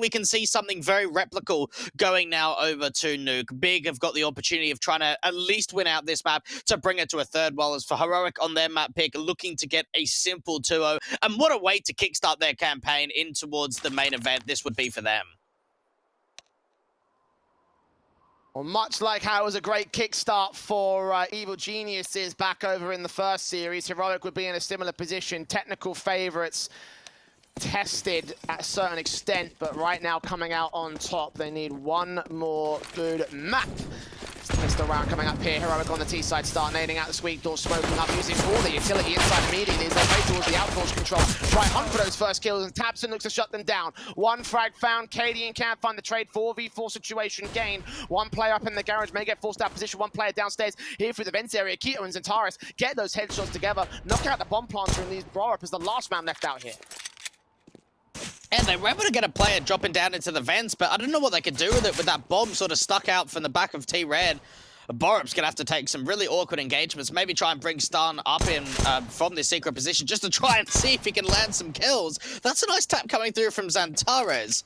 we can see something very replicable going now over to Nuke. Big have got the opportunity of trying to at least win out this map to bring it to a third, while as for Heroic on their map pick, looking to get a simple 2-0. And what a way to kickstart their campaign in towards the main event this would be for them. Well, much like how it was a great kickstart for Evil Geniuses back over in the first series, Heroic would be in a similar position. Technical favorites tested at a certain extent, but right now coming out on top, they need one more good map. Missed a round coming up here. Heroic on the T side, start nading out the sweep door, smoking up, using all the utility inside immediately as they play towards the outdoors control. Try hunt for those first kills, and tabseN looks to shut them down. One frag found, cadiaN can't find the trade, 4v4 situation gained. One player up in the garage may get forced out of position, one player downstairs here through the vents area. G2 and XANTARES get those headshots together, knock out the bomb planter, and these Brorup is the last man left out here. And they were able to get a player dropping down into the vents, but I don't know what they could do with it with that bomb sort of stuck out from the back of T-Red. Borup's going to have to take some really awkward engagements, maybe try and bring stavn up in from this secret position just to try and see if he can land some kills. That's a nice tap coming through from XANTARES.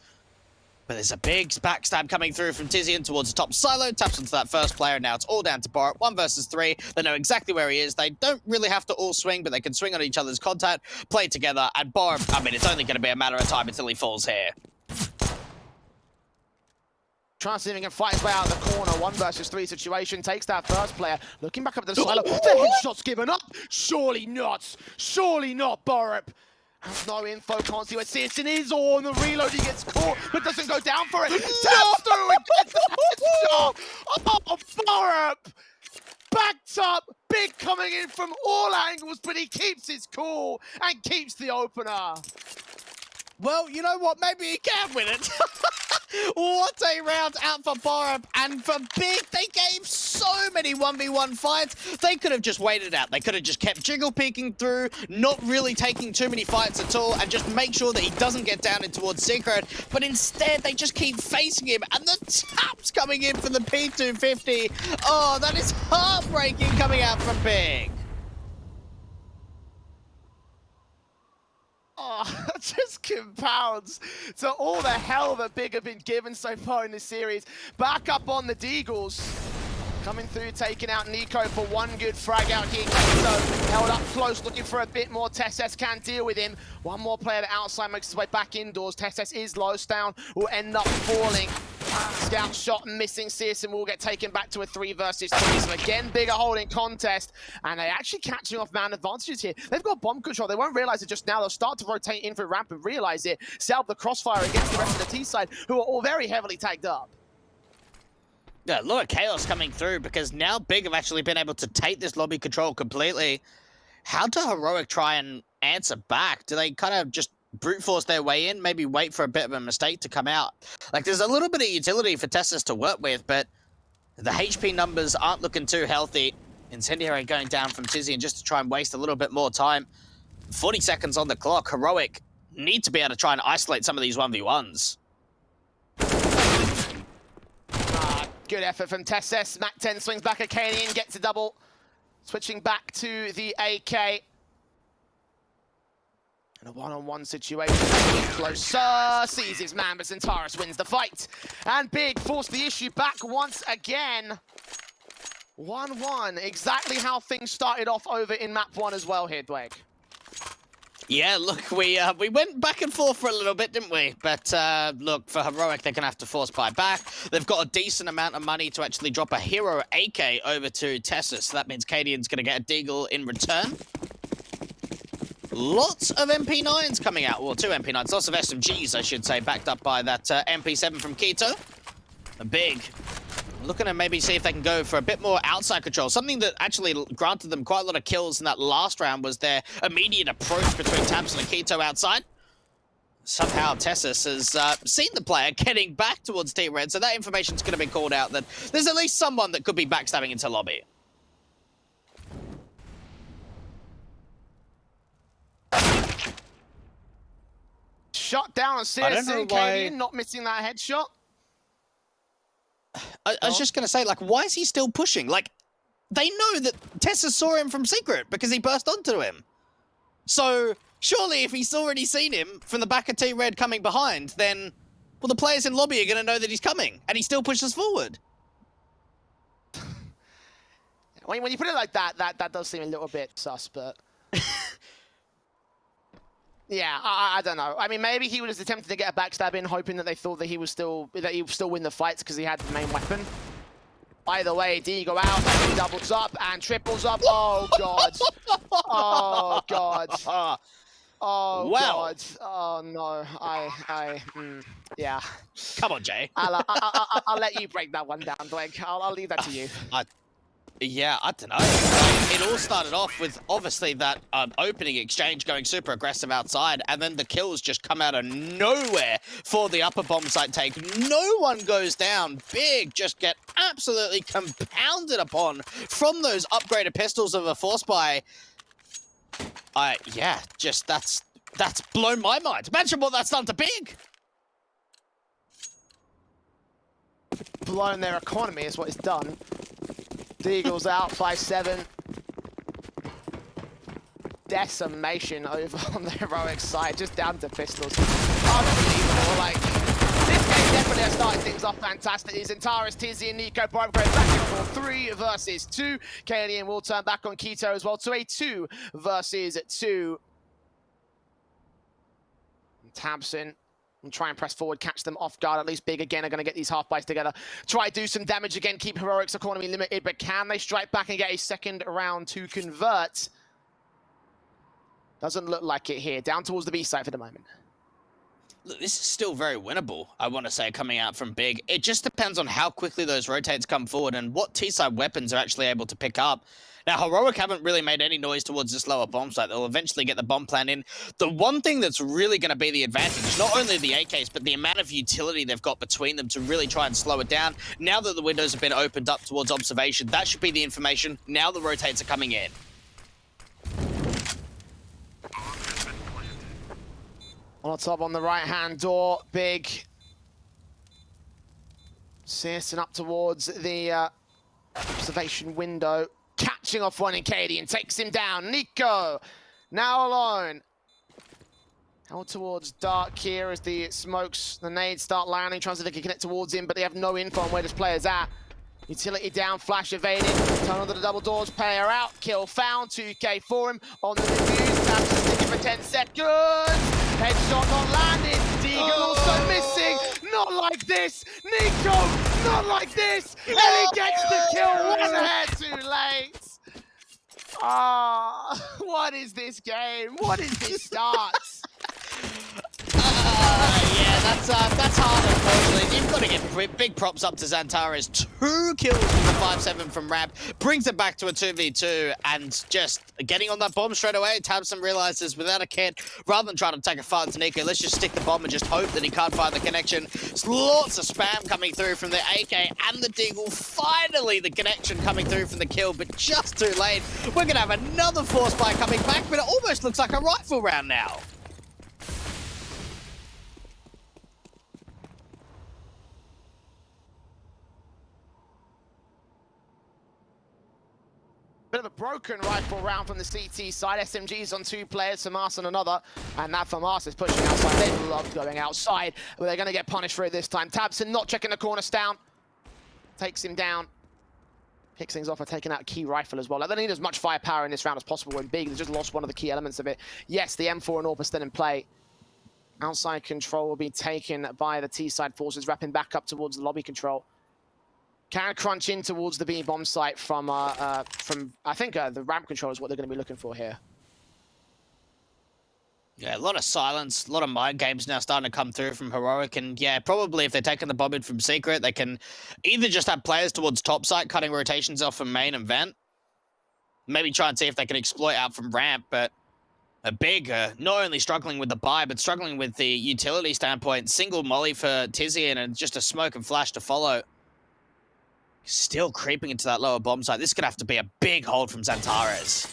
But there's a big backstab coming through from tiziaN towards the top silo, taps onto that first player, now it's all down to Borup, 1 versus 3. They know exactly where he is. They don't really have to all swing, but they can swing on each other's contact, play together, and Borup, I mean, it's only going to be a matter of time until he falls here. Trying to see if he can fight his way out of the corner. 1 versus 3 situation, takes that first player, looking back up at the silo. The headshot's given up! Surely not! Surely not, Borup! Has no info, can't see where syrsoN is, or on the reload he gets caught, but doesn't go down for it. Taps through and gets the headshot! Oh, Borup! Backed up, big coming in from all angles, but he keeps his cool and keeps the opener. Well, you know what? Maybe he can win it. What a round out for Borup, and for Big, they gave so many 1v1 fights. They could have just waited out. They could have just kept jiggle peeking through, not really taking too many fights at all, and just make sure that he doesn't get down in towards secret. But instead, they just keep facing him, and the taps coming in for the P250. Oh, that is heartbreaking coming out from Big. Oh, just compounds to all the hell that Big have been given so far in this series. Back up on the Deagles. Coming through, taking out niko for 1 good frag out here. So held up close, looking for a bit more. TeSeS can't deal with him. One more player to outside makes his way back indoors. TeSeS is low. stavn will end up falling. Scout shot missing. syrsoN will get taken back to a 3 versus 3. So again, Big are holding contest, and they're actually catching off man advantages here. They've got bomb control. They won't realize it just now. They'll start to rotate in for a ramp and realize it. Salve the crossfire against the rest of the T side, who are all very heavily tagged up. Yeah, a lot of chaos coming through, because now Big have actually been able to take this lobby control completely. How do Heroic try and answer back? Do they kind of just brute force their way in, maybe wait for a bit of a mistake to come out? Like, there's a little bit of utility for TeSeS to work with, but the HP numbers aren't looking too healthy. Incendiary going down from tiziaN just to try and waste a little bit more time. 40 seconds on the clock. Heroic need to be able to try and isolate some of these 1v1s. Good effort from TeSeS. Mac 10 swings back at cadiaN, gets a double. Switching back to the AK. And a one-on-one situation. Closer. Sees his man, but XANTARES wins the fight. And Big forced the issue back once again. 1-1. Exactly how things started off over in map 1 as well here, Dweg. Yeah, look, we went back and forth for a little bit, didn't we? But look, for Heroic, they're going to have to force buy back. They've got a decent amount of money to actually drop a hero AK over to TeSeS. So that means cadiaN's going to get a deagle in return. Lots of MP9s coming out. Well, 2 MP9s, lots of SMGs, I should say, backed up by that MP7 from Quito. A Big. Looking to maybe see if they can go for a bit more outside control. Something that actually granted them quite a lot of kills in that last round was their immediate approach between tabseN and Quito outside. Somehow TeSeS has seen the player getting back towards T-Red, so that information's going to be called out that there's at least someone that could be backstabbing into lobby. Shot down on syrsoN, cadiaN not missing that headshot. I was just going to say, like, why is he still pushing? Like, they know that TeSeS saw him from secret because he burst onto him. So, surely if he's already seen him from the back of T-Red coming behind, then well, the players in lobby are going to know that he's coming, and he still pushes forward. When you put it like that, that does seem a little bit sus, but... Yeah, I don't know. I mean, maybe he was attempting to get a backstab in, hoping that they thought that he would still win the fights because he had the main weapon. Either way, D go out, and he doubles up and triples up. Oh god. Oh god. Oh wow. god. Oh no. Yeah. Come on, Jay. I'll let you break that one down, Blake. I'll leave that to you. Yeah, I don't know. It all started off with, obviously, that opening exchange going super aggressive outside, and then the kills just come out of nowhere for the upper bomb site take. No one goes down. Big just get absolutely compounded upon from those upgraded pistols of a force buy. Yeah, just that's blown my mind. Imagine what that's done to Big. Blown their economy is what it's done. Deagle's out, 5-7. Decimation over on the heroic side, just down to pistols. Unbelievable, like, this game definitely has started things off fantastic. XANTARES, tiziaN, niko, going back and forth, 3 versus 2. cadiaN will turn back on Keto as well to a 2 versus 2. tabseN and try and press forward, catch them off guard. At least Big again are going to get these half buys together. Try to do some damage again, keep Heroic's economy limited, but can they strike back and get a second round to convert? Doesn't look like it here. Down towards the B side for the moment. Look, this is still very winnable, I want to say, coming out from Big. It just depends on how quickly those rotates come forward and what T-side weapons are actually able to pick up. Now, Heroic haven't really made any noise towards this lower bomb site. They'll eventually get the bomb plan in. The one thing that's really going to be the advantage, not only the AKs, but the amount of utility they've got between them to really try and slow it down. Now that the windows have been opened up towards observation, that should be the information. Now the rotates are coming in. On top on the right-hand door, Big. syrsoN up towards the observation window. Catching off one in cadiaN, takes him down. niko, now alone. Out towards Dark here as the smokes, the nades start landing, tries to connect towards him, but they have no info on where this player's at. Utility down, flash evaded, turn onto the double doors, player out, kill found, 2k for him. On the defuse, tabseN sticking for 10 seconds. Headshot not landed, Deagle also missing. Not like this, niko, not like this. And he gets the kill, one hair too late. Ah, what is this game? What is this start? Yeah, that's hard, unfortunately. You've got to get big props up to XANTARES. 2 kills from the 5-7 from ramp, brings it back to a 2v2, and just getting on that bomb straight away. tabseN realizes without a kit, rather than trying to take a fight to niko, let's just stick the bomb and just hope that he can't find the connection. There's lots of spam coming through from the AK and the Deagle. Finally, the connection coming through from the kill, but just too late. We're going to have another force buy coming back, but it almost looks like a rifle round now. Bit of a broken rifle round from the CT side. SMGs on 2 players, FAMAS on another. And that FAMAS is pushing outside. They love going outside, but they're going to get punished for it this time. tabseN not checking the corner, stavn takes him down. Picks things off by taking out a key rifle as well. Like, they need as much firepower in this round as possible. When Big, they just lost one of the key elements of it. Yes, the M4 and AWP are still in play. Outside control will be taken by the T-side forces, wrapping back up towards the lobby control. Can crunch in towards the B bomb site from I think the ramp control is what they're going to be looking for here. Yeah, a lot of silence, a lot of mind games now starting to come through from Heroic, and yeah, probably if they're taking the bomb in from Secret, they can either just have players towards top site, cutting rotations off from main and vent, maybe try and see if they can exploit out from ramp, but a Big, not only struggling with the buy, but struggling with the utility standpoint. Single molly for tiziaN and just a smoke and flash to follow. Still creeping into that lower bomb site. This is going to have to be a big hold from XANTARES.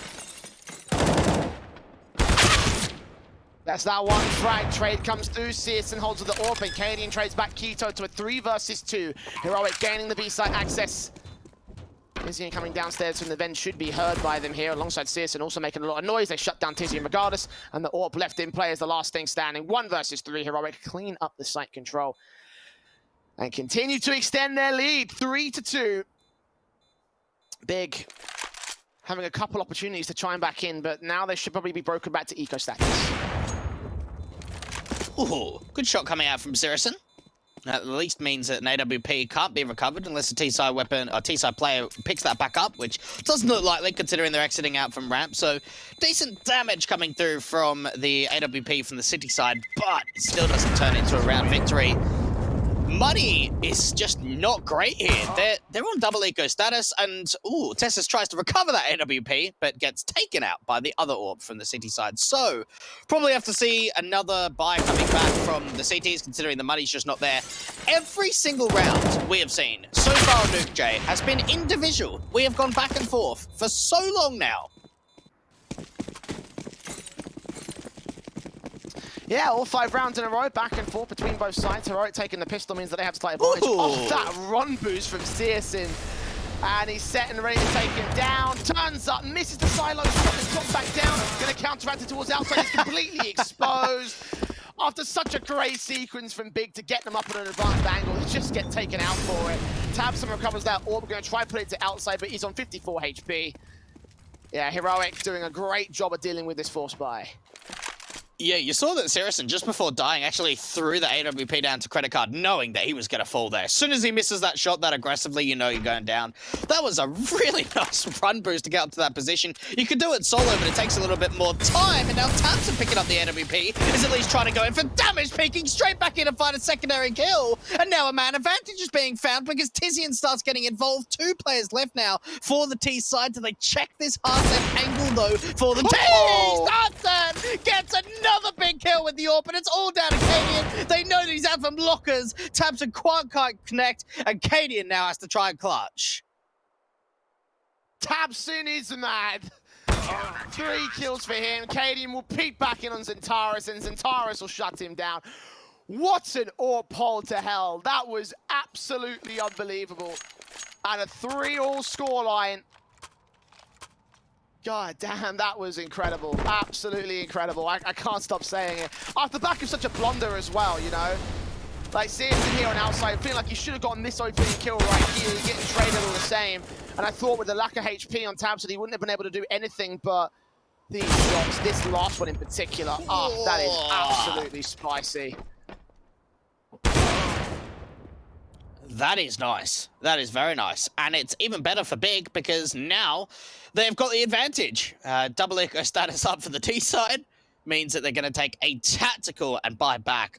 That's that one frag. Trade comes through. syrsoN holds with the AWP, and cadiaN trades back Keto to a 3 versus 2. Heroic gaining the B site access. tiziaN coming downstairs from the vent should be heard by them here, alongside syrsoN also making a lot of noise. They shut down tiziaN regardless, and the AWP left in play as the last thing standing. 1 versus 3. Heroic clean up the site control. and continue to extend their lead, 3-2. Big having a couple opportunities to chime back in, but now they should probably be broken back to eco status. Ooh, good shot coming out from syrsoN. At least means that an AWP can't be recovered unless a TeSeS weapon or TeSeS player picks that back up, which doesn't look likely considering they're exiting out from ramp. So decent damage coming through from the AWP from the city side, but it still doesn't turn into a round victory. Money is just not great here. They're on double eco status, and ooh, TeSeS tries to recover that AWP, but gets taken out by the other AWP from the city side. So probably have to see another buy coming back from the CTs, considering the money's just not there. Every single round we have seen so far on Nuke J has been individual. We have gone back and forth for so long now. Yeah, all 5 rounds in a row, back and forth between both sides. Heroic taking the pistol means that they have slight advantage. Off that run boost from syrsoN. And he's set and ready to take him down. Turns up, misses the silo, drops back down. Gonna counteract it towards outside. He's completely exposed. After such a great sequence from Big to get them up at an advanced angle, they just get taken out for it. tabseN recovers that orb. We're gonna try put it to outside, but he's on 54 HP. Yeah, Heroic doing a great job of dealing with this force buy. Yeah, you saw that syrsoN, just before dying, actually threw the AWP down to credit card, knowing that he was going to fall there. As soon as he misses that shot that aggressively, you know you're going down. That was a really nice run boost to get up to that position. You could do it solo, but it takes a little bit more time, and now tabseN picking up the AWP is at least trying to go in for damage, peeking straight back in and find a secondary kill. And now a man advantage is being found because tiziaN starts getting involved. 2 players left now for the T side. Do they check this hard left angle, though, for the T? tabseN gets another big kill with the AWP, and it's all down to cadiaN. They know that he's out from lockers. tabseN can't connect, and cadiaN now has to try and clutch. tabseN is mad. 3 kills for him. cadiaN will peek back in on XANTARES, and XANTARES will shut him down. What an AWP pull to hell. That was absolutely unbelievable. And a 3-all scoreline. God damn, that was incredible. Absolutely incredible. I can't stop saying it. Off the back of such a blunder as well, you know? Like, syrsoN here on outside, feeling like he should have gotten this opening kill right here. He's getting traded all the same. And I thought with the lack of HP on tabseN, he wouldn't have been able to do anything, but these shots, this last one in particular, that is absolutely spicy. That is nice. That is very nice. And it's even better for Big because now they've got the advantage. Double eco status up for the T side means that they're going to take a tactical and buy back.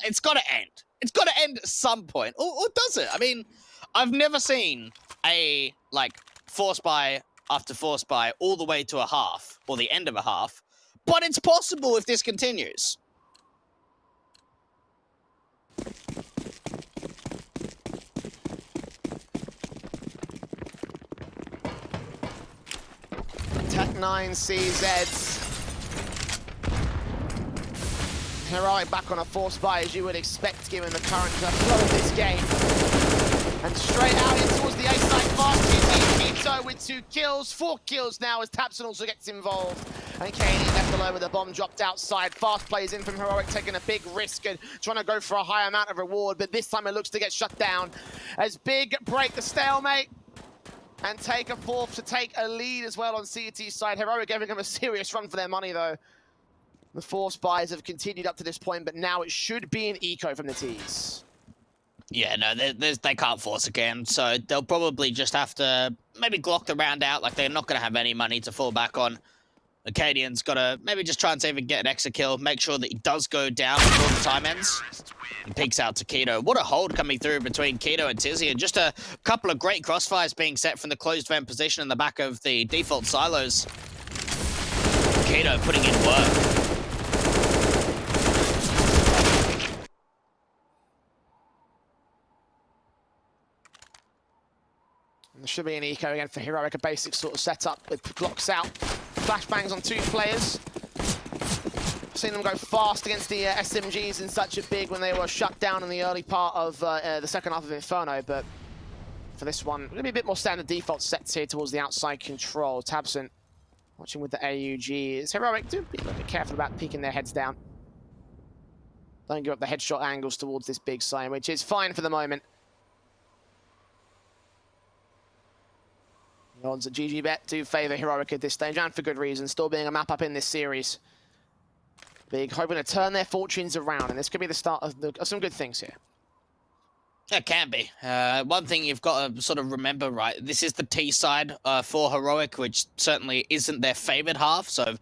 It's got to end. It's got to end at some point. Or does it? I mean, I've never seen a, like, force buy after force buy all the way to a half or the end of a half. But it's possible if this continues. Tech9 CZs. Heroic back on a force buy as you would expect given the current flow of this game. And straight out in towards the A side fast. G2 with 2 kills, 4 kills now as tabseN also gets involved. And cadiaN left alone with a bomb dropped outside. Fast plays in from Heroic, taking a big risk and trying to go for a high amount of reward, but this time it looks to get shut down. As Big break the stalemate and take a fourth to take a lead as well on CT's side. Heroic giving them a serious run for their money, though. The force buys have continued up to this point, but now it should be an eco from the T's. Yeah, no, they can't force again, so they'll probably just have to maybe glock the round out, like they're not going to have any money to fall back on. cadiaN's got to maybe just try and see if he can get an extra kill, make sure that he does go down before the time ends. He peeks out to Keto. What a hold coming through between Keto and tiziaN. Just a couple of great crossfires being set from the closed vent position in the back of the default silos. Keto putting in work. There should be an eco again for Heroic, a basic sort of setup with Glocks out. Flashbangs on 2 players. Seen them go fast against the SMGs in such a big when they were shut down in the early part of the second half of Inferno, but for this one, going to be a bit more standard default sets here towards the outside control. tabseN watching with the AUG. Is Heroic, do be a little bit careful about peeking their heads down. Don't give up the headshot angles towards this big sign, which is fine for the moment. The odds at GG Bet do favour Heroic at this stage, and for good reason, still being a map up in this series. Big hoping to turn their fortunes around, and this could be the start of some good things here. It can be. One thing you've got to sort of remember, right, this is the T side for Heroic, which certainly isn't their favoured half, so,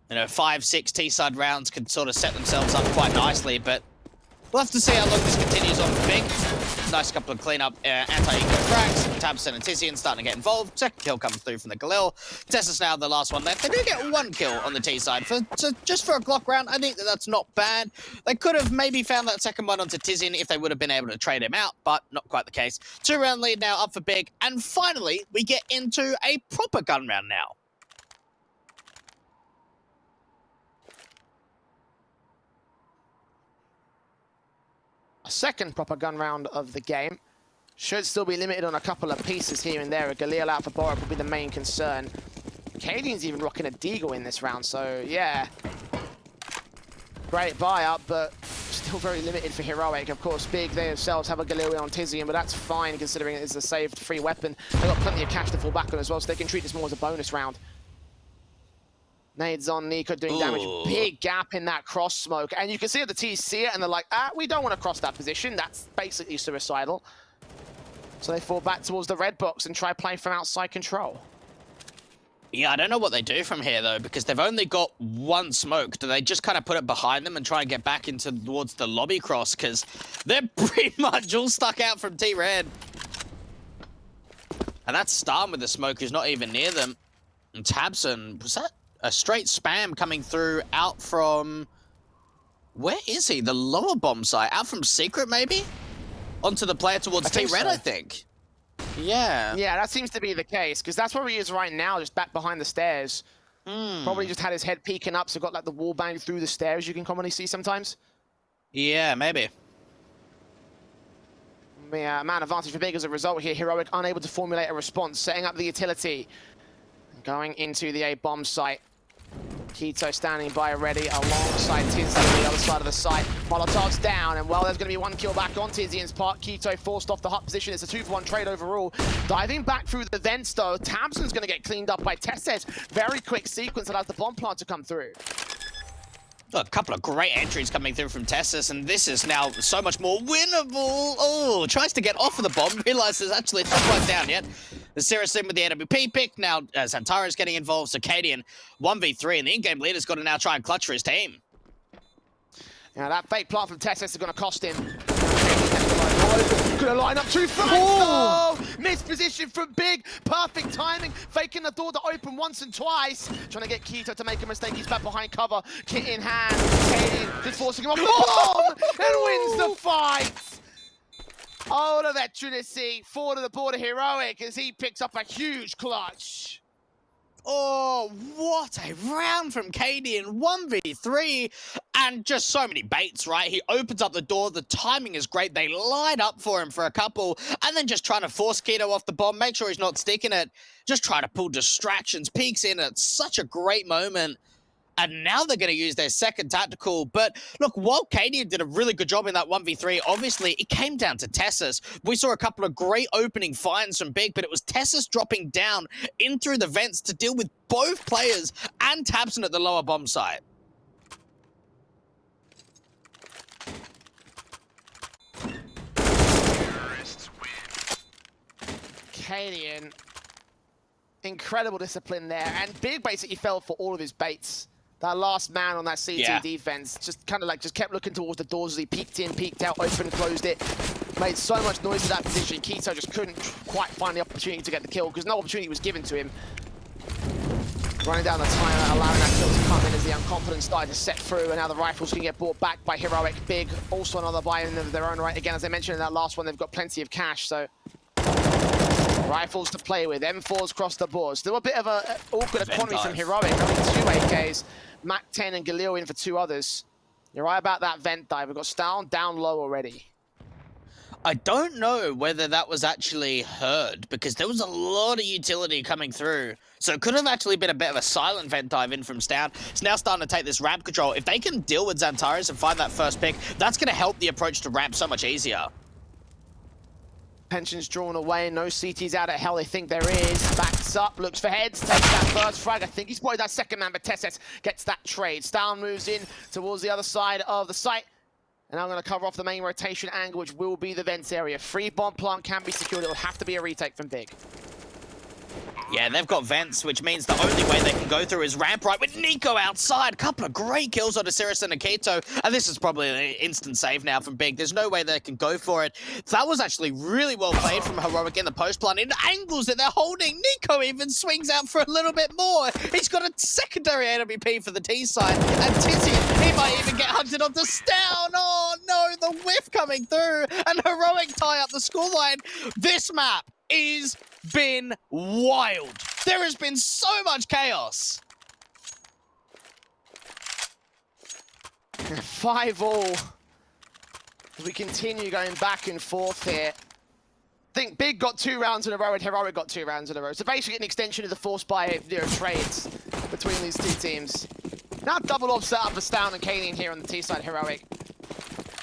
you know, 5-6 T side rounds could sort of set themselves up quite nicely, but we'll have to see how long this continues on for Big. Nice couple of cleanup anti-eco frags. tabseN and tiziaN starting to get involved. Second kill comes through from the Galil. TeSeS now the last one left. They do get one kill on the T side. Just for a Glock round, I think that's not bad. They could have maybe found that second one onto tiziaN if they would have been able to trade him out, but not quite the case. 2-round lead now up for Big. And finally, we get into a proper gun round now. A second proper gun round of the game. Should still be limited on a couple of pieces here and there. A Galil out for Borup will be the main concern. cadiaN's even rocking a deagle in this round, so yeah. Great buy-up, but still very limited for Heroic. Of course, Big, they themselves have a Galil on tiziaN, but that's fine considering it's a saved free weapon. They've got plenty of cash to fall back on as well, so they can treat this more as a bonus round. Nades on niko doing damage. Big gap in that cross smoke. And you can see that the T's see it and they're like, we don't want to cross that position. That's basically suicidal. So they fall back towards the red box and try playing from outside control. Yeah, I don't know what they do from here, though, because they've only got one smoke. Do they just kind of put it behind them and try and get back towards the lobby cross? Because they're pretty much all stuck out from T-Red. And that's stavn with the smoke who's not even near them. And tabseN, was that a straight spam coming through out from... Where is he? The lower bomb site? Out from Secret, maybe? Onto the player towards T-Red, I think. Yeah. Yeah, that seems to be the case, because that's where he is right now, just back behind the stairs. Probably just had his head peeking up, so got like the wall bang through the stairs you can commonly see sometimes. Yeah, maybe. Yeah, man advantage for Big as a result here. Heroic unable to formulate a response, setting up the utility. Going into the A bomb site. K1to standing by ready alongside tiziaN on the other side of the site. Molotov's down, and well, there's going to be one kill back on tiziaN's part. K1to forced off the hut position. It's a 2-for-1 trade overall. Diving back through the vents, though, tabseN's going to get cleaned up by TeSeS. Very quick sequence allows the bomb plant to come through. A couple of great entries coming through from TeSeS, and this is now so much more winnable. Oh, tries to get off of the bomb, realizes actually it's not quite down yet. The syrsoN with the AWP pick, now XANTARES getting involved, so cadiaN 1v3, and the in-game leader's got to now try and clutch for his team. Now that fake plant from TeSeS is going to cost him. Gonna line up too fast. Oh! Missed position from Big. Perfect timing. Faking the door to open once and twice. Trying to get K1to to make a mistake. He's back behind cover. Kit in hand. cadiaN just forcing him off the bomb and wins the fight. Oh, the veterancy forward of the border Heroic as he picks up a huge clutch. Oh, what a round from cadiaN, 1v3, and just so many baits, right? He opens up the door, the timing is great, they line up for him for a couple, and then just trying to force K1to off the bomb, make sure he's not sticking it, just trying to pull distractions, peeks in at such a great moment. And now they're going to use their second tactical. But look, while cadiaN did a really good job in that 1v3, obviously it came down to TeSeS. We saw a couple of great opening finds from Big, but it was TeSeS dropping down in through the vents to deal with both players and tabseN at the lower bomb site. cadiaN, incredible discipline there. And Big basically fell for all of his baits. That last man on that CT defense just kind of like kept looking towards the doors as he peeked in, peeked out, opened, closed it. Made so much noise in that position. K1to just couldn't quite find the opportunity to get the kill because no opportunity was given to him. Running down the timer, allowing that kill to come in as the unconfident started to set through, and now the rifles can get brought back by Heroic. Big, also another buy-in of their own right. Again, as I mentioned in that last one, they've got plenty of cash, so rifles to play with. M4s across the board. Still a bit of an awkward economy from Heroic. Only 2 AKs. Mac-10 and Galil in for 2 others. You're right about that vent dive. We've got stavn down low already. I don't know whether that was actually heard, because there was a lot of utility coming through. So it could have actually been a bit of a silent vent dive in from stavn. It's now starting to take this ramp control. If they can deal with XANTARES and find that first pick, that's going to help the approach to ramp so much easier. Pension's drawn away, no CTs out of hell, they think there is. Backs up, looks for heads, takes that first frag. I think he's spotted that second man, but TeSeS gets that trade. stavn moves in towards the other side of the site. And I'm going to cover off the main rotation angle, which will be the vents area. Free bomb plant can be secured. It will have to be a retake from Big. Yeah, they've got vents, which means the only way they can go through is ramp right with niko outside. Couple of great kills on syrsoN and niko, and this is probably an instant save now from Big. There's no way they can go for it. That was actually really well played from Heroic in the post plant. In angles that they're holding, niko even swings out for a little bit more. He's got a secondary AWP for the T side, and tiziaN, he might even get hunted onto stavn. Oh no, the whiff coming through, and Heroic tie up the scoreline. This map is been wild. There has been so much chaos. 5-all. We continue going back and forth here. I think Big got 2 rounds in a row and Heroic got 2 rounds in a row. So basically an extension of the force by trades between these two teams. Now double off set up for stavn and cadiaN here on the T side. Heroic.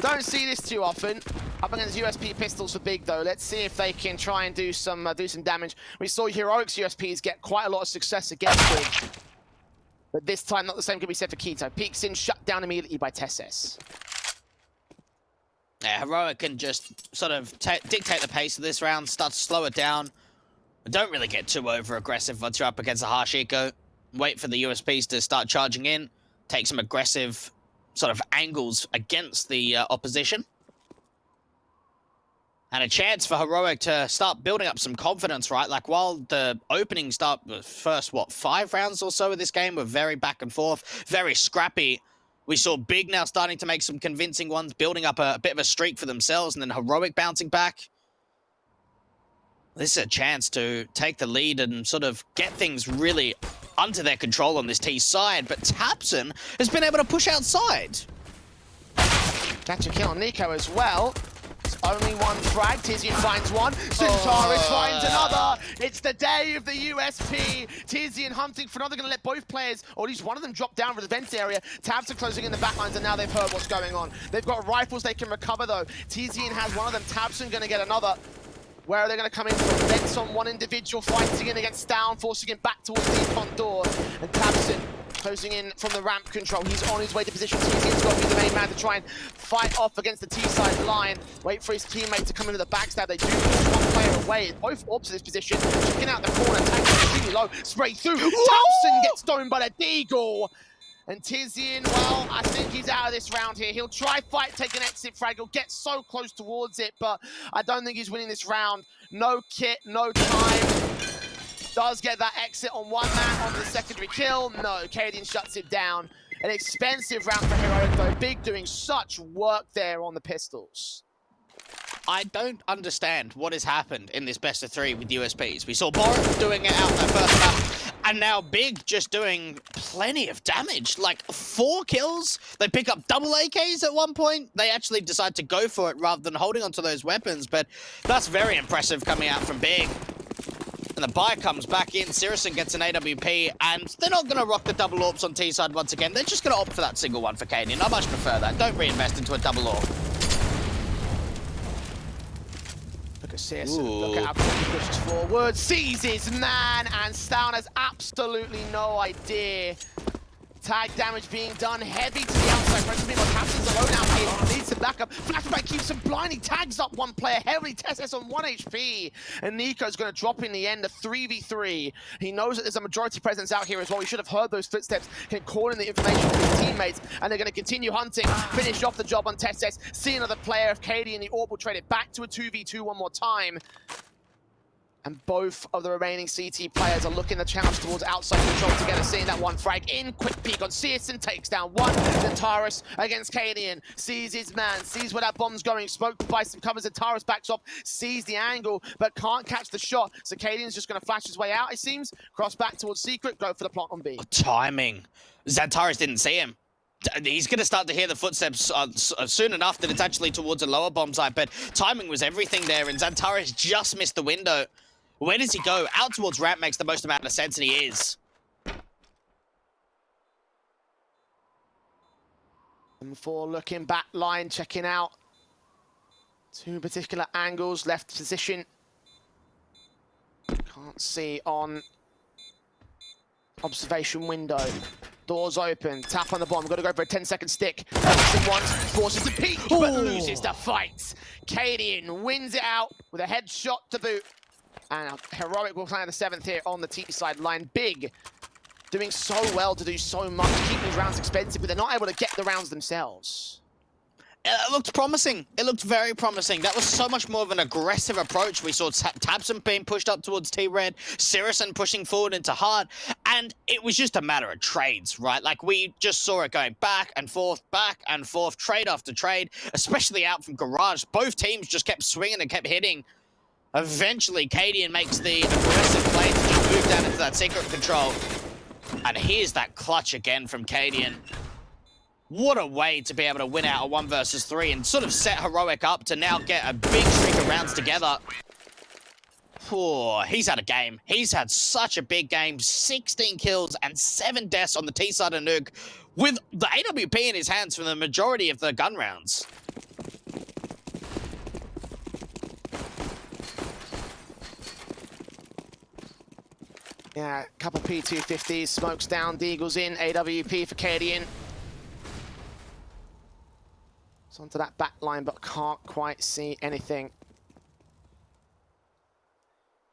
Don't see this too often. Up against USP pistols for Big though. Let's see if they can try and do some damage. We saw Heroic's USPs get quite a lot of success against Big. But this time not the same can be said for k1to. Peeks in, shut down immediately by TeSeS. Yeah, Heroic can just sort of dictate the pace of this round, start to slow it down. Don't really get too over-aggressive once you're up against a harsh eco. Wait for the USPs to start charging in. Take some aggressive sort of angles against the opposition. And a chance for Heroic to start building up some confidence, right? Like, while the opening start, first, 5 rounds or so of this game were very back and forth, very scrappy. We saw Big now starting to make some convincing ones, building up a bit of a streak for themselves, and then Heroic bouncing back. This is a chance to take the lead and sort of get things really under their control on this T side, but tabseN has been able to push outside. Catch a kill on niko as well. Only one frag, tiziaN finds one, xANTARES finds another. It's the day of the USP. tiziaN hunting for another, gonna let both players, or at least one of them, drop down for the vent area. tabseN closing in the backlines, and now they've heard what's going on. They've got rifles they can recover though. tiziaN has one of them, tabseN gonna get another. Where are they going to come in from? Vents on one individual, fighting in against stavn, forcing him back towards the econ door. And tabseN closing in from the ramp control. He's on his way to position. tiziaN's got to be the main man to try and fight off against the T-side line. Wait for his teammate to come into the backstab. They do push one player away. Both orbs in this position. Checking out the corner. Tank extremely low. Spray through. tabseN gets stoned by the deagle. And tiziaN, well, I think he's out of this round here. He'll try fight, take an exit frag. He'll get so close towards it, but I don't think he's winning this round. No kit, no time. Does get that exit on one man on the secondary kill. No, cadiaN shuts it down. An expensive round for Heroic though. Big doing such work there on the pistols. I don't understand what has happened in this best of 3 with USPs. We saw boRo doing it out that first map, and now Big just doing plenty of damage. Like 4 kills. They pick up double AKs at one point. They actually decide to go for it rather than holding onto those weapons, but that's very impressive coming out from Big. And the buy comes back in. syrsoN gets an AWP, and they're not going to rock the double orbs on T side once again. They're just going to opt for that single one for cadiaN. I much prefer that. Don't reinvest into a double orb. Look at syrsoN, look at how quick he pushes forward, sees his man, and stavn has absolutely no idea. Tag damage being done, heavy to the outside. Meanwhile, tabseN's alone out here, needs some backup. Flashback keeps him blind, he tags up one player heavily, TeSeS on 1 HP. And niko's gonna drop in the end, a 3v3. He knows that there's a majority presence out here as well. We should have heard those footsteps, calling the information to his teammates, and they're gonna continue hunting, finish off the job on TeSeS, see another player of cadiaN, the orb will trade it back to a 2v2 one more time. And both of the remaining CT players are looking the challenge towards outside control together, seeing that one frag in. Quick peek on syrsoN, takes down one. XANTARES against cadiaN, sees his man, sees where that bomb's going, spoke by some covers. XANTARES backs off, sees the angle, but can't catch the shot. So cadiaN's just going to flash his way out, it seems. Cross back towards Secret, go for the plant on B. Timing. XANTARES didn't see him. He's going to start to hear the footsteps soon enough that it's actually towards a lower bomb site, but timing was everything there, and XANTARES just missed the window. Where does he go? Out towards ramp makes the most amount of sense, and he is. And for looking back line, checking out two particular angles, left position. Can't see on observation window. Doors open, tap on the bomb, got to go for a 10-second stick. Once, forces to peek, but loses the fight. cadiaN wins it out with a headshot to boot. And Heroic will play on the 7th here on the T side line. Big, doing so well to do so much, keeping these rounds expensive, but they're not able to get the rounds themselves. It looked promising. It looked very promising. That was so much more of an aggressive approach. We saw tabseN being pushed up towards T-Red, syrsoN pushing forward into hard, and it was just a matter of trades, right? Like, we just saw it going back and forth, trade after trade, especially out from Garage. Both teams just kept swinging and kept hitting. Eventually, cadiaN makes the aggressive play to just move down into that secret control. And here's that clutch again from cadiaN. What a way to be able to win out a 1 versus 3 and sort of set Heroic up to now get a big streak of rounds together. Oh, he's had a game. He's had such a big game. 16 kills and 7 deaths on the T side of Nuke with the AWP in his hands for the majority of the gun rounds. Yeah, couple P250s, smokes down, Deagle's in, AWP for cadiaN. It's onto that back line, but can't quite see anything.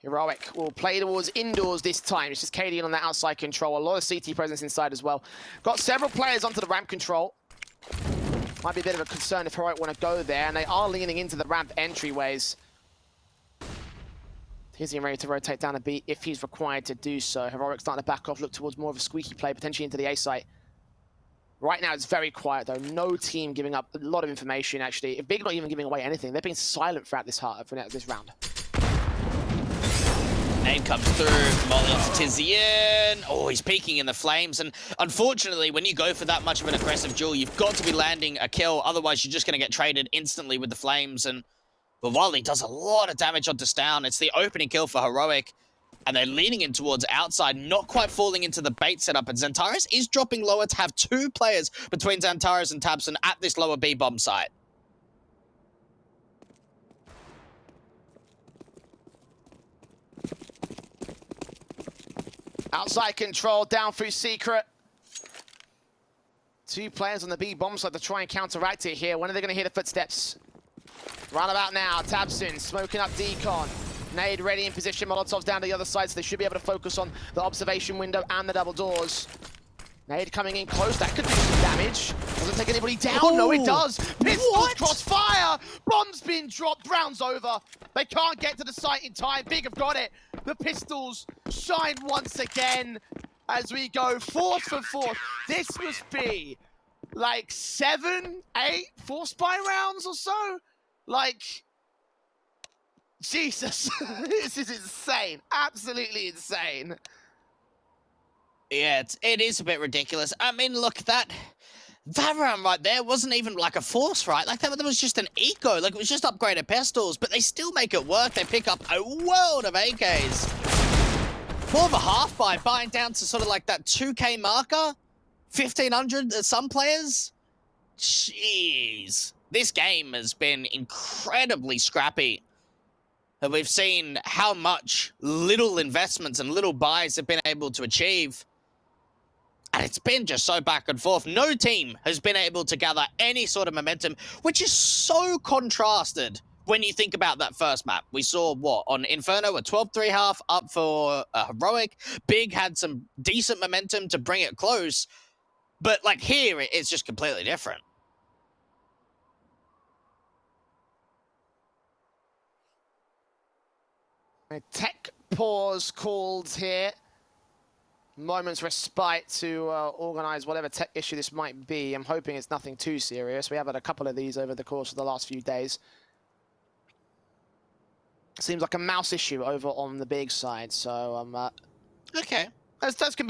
Heroic will play towards indoors this time. It's just cadiaN on the outside control. A lot of CT presence inside as well. Got several players onto the ramp control. Might be a bit of a concern if Heroic want to go there, and they are leaning into the ramp entryways. tiziaN ready to rotate down a beat if he's required to do so. Heroic starting to back off, look towards more of a squeaky play, potentially into the A site. Right now, it's very quiet, though. No team giving up a lot of information, actually. Big not even giving away anything. They've been silent throughout this round. Nade comes through, molly onto tiziaN. Oh, he's peeking in the flames. And unfortunately, when you go for that much of an aggressive duel, you've got to be landing a kill. Otherwise, you're just going to get traded instantly with the flames. And Wally does a lot of damage onto stavn. It's the opening kill for Heroic. And they're leaning in towards outside, not quite falling into the bait setup. And XANTARES is dropping lower to have 2 players between XANTARES and tabseN at this lower B bomb site. Outside control, down through secret. 2 players on the B bomb side to try and counteract it here. When are they going to hear the footsteps? Roundabout now, tabseN smoking up decon. Nade ready in position, Molotov's down to the other side, so they should be able to focus on the observation window and the double doors. Nade coming in close, that could do some damage. Doesn't take anybody down, oh, no it does! Pistols crossfire! Bomb's been dropped, Brown's over. They can't get to the site in time, Big have got it. The pistols shine once again as we go 4th for 4th. This must be like 7, 8 force buy rounds or so? Like, Jesus, this is insane. Absolutely insane. Yeah, it is a bit ridiculous. I mean, look, that round right there wasn't even like a force, right? Like, that was just an eco. Like, it was just upgraded pistols, but they still make it work. They pick up a world of AKs. More of a half buy, buying down to sort of like that 2K marker. 1,500 some players. Jeez. This game has been incredibly scrappy. And we've seen how much little investments and little buys have been able to achieve. And it's been just so back and forth. No team has been able to gather any sort of momentum, which is so contrasted when you think about that first map. We saw, what, on Inferno, a 12-3 half up for Heroic. Big had some decent momentum to bring it close. But, like, here, it's just completely different. A tech pause called here. Moment's respite to organize whatever tech issue this might be. I'm hoping it's nothing too serious. We have had a couple of these over the course of the last few days. Seems like a mouse issue over on the big side, so Okay. Those can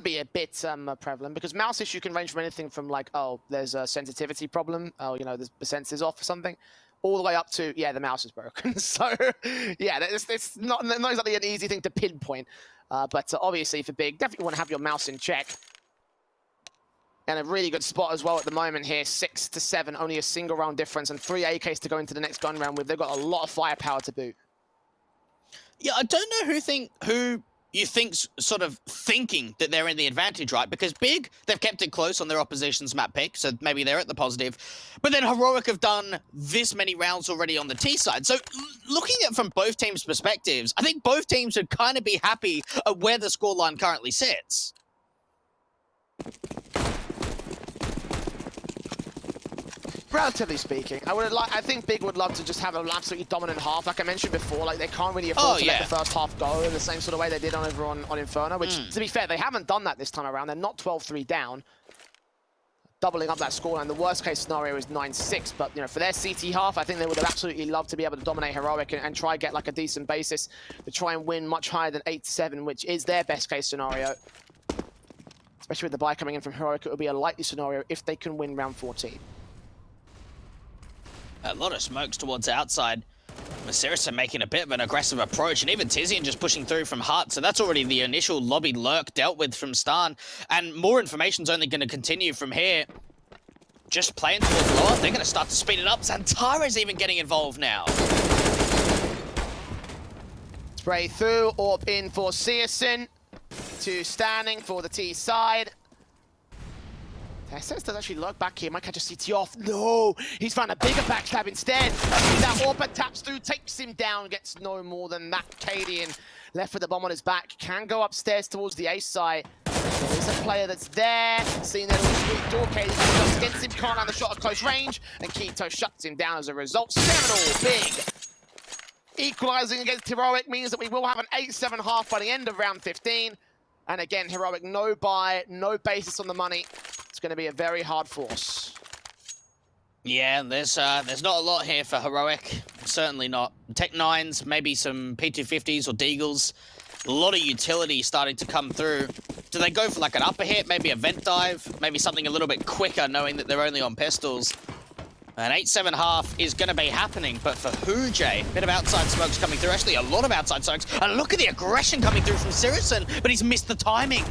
be a bit prevalent because mouse issue can range from anything from like, oh, there's a sensitivity problem, oh, you know, the sensor's off or something, all the way up to, yeah, the mouse is broken. So, yeah, it's not exactly an easy thing to pinpoint. But obviously for Big, definitely want to have your mouse in check. And a really good spot as well at the moment here, 6-7, only a single round difference, and 3 AKs to go into the next gun round with. They've got a lot of firepower to boot. Yeah, I don't know who you think's sort of thinking that they're in the advantage, right? Because Big, they've kept it close on their opposition's map pick, so maybe they're at the positive. But then Heroic have done this many rounds already on the T side. So looking at it from both teams' perspectives, I think both teams would kind of be happy at where the scoreline currently sits. Relatively speaking, I think Big would love to just have an absolutely dominant half, like I mentioned before. Like they can't really afford to let the first half go in the same sort of way they did over on Inferno. Which, to be fair, they haven't done that this time around. They're not 12-3 down, doubling up that scoreline. The worst case scenario is 9-6. But you know, for their CT half, I think they would have absolutely loved to be able to dominate Heroic and try get like a decent basis to try and win much higher than 8-7, which is their best case scenario. Especially with the buy coming in from Heroic, it would be a likely scenario if they can win round 14. A lot of smokes towards outside. syrsoN making a bit of an aggressive approach, and even tiziaN just pushing through from Hut. So that's already the initial lobby lurk dealt with from stavn. And more information's only going to continue from here. Just playing towards lower. They're going to start to speed it up. XANTARES even getting involved now. Spray through, AWP in for syrsoN. 2 standing for the T side. TeSeS does actually lurk back here. Might catch a CT off. No! He's found a bigger backstab instead. That AWP taps through, takes him down, gets no more than that. cadiaN left with the bomb on his back. Can go upstairs towards the A site. There is a player that's there. Seeing that little sweet door, cadiaN goes against him. Can't land the shot at close range. And G2 shuts him down as a result. 7-all, Big. Equalizing against Heroic means that we will have an 8-7 half by the end of round 15. And again, Heroic, no buy, no basis on the money. It's going to be a very hard force. Yeah, there's not a lot here for Heroic. Certainly not. Tech 9s, maybe some P250s or Deagles. A lot of utility starting to come through. Do they go for like an upper hit, maybe a vent dive, maybe something a little bit quicker, knowing that they're only on pistols? An 8-7 half is going to be happening, but for who, Jay? Bit of outside smokes coming through. Actually, a lot of outside smokes. And look at the aggression coming through from syrsoN, but he's missed the timing.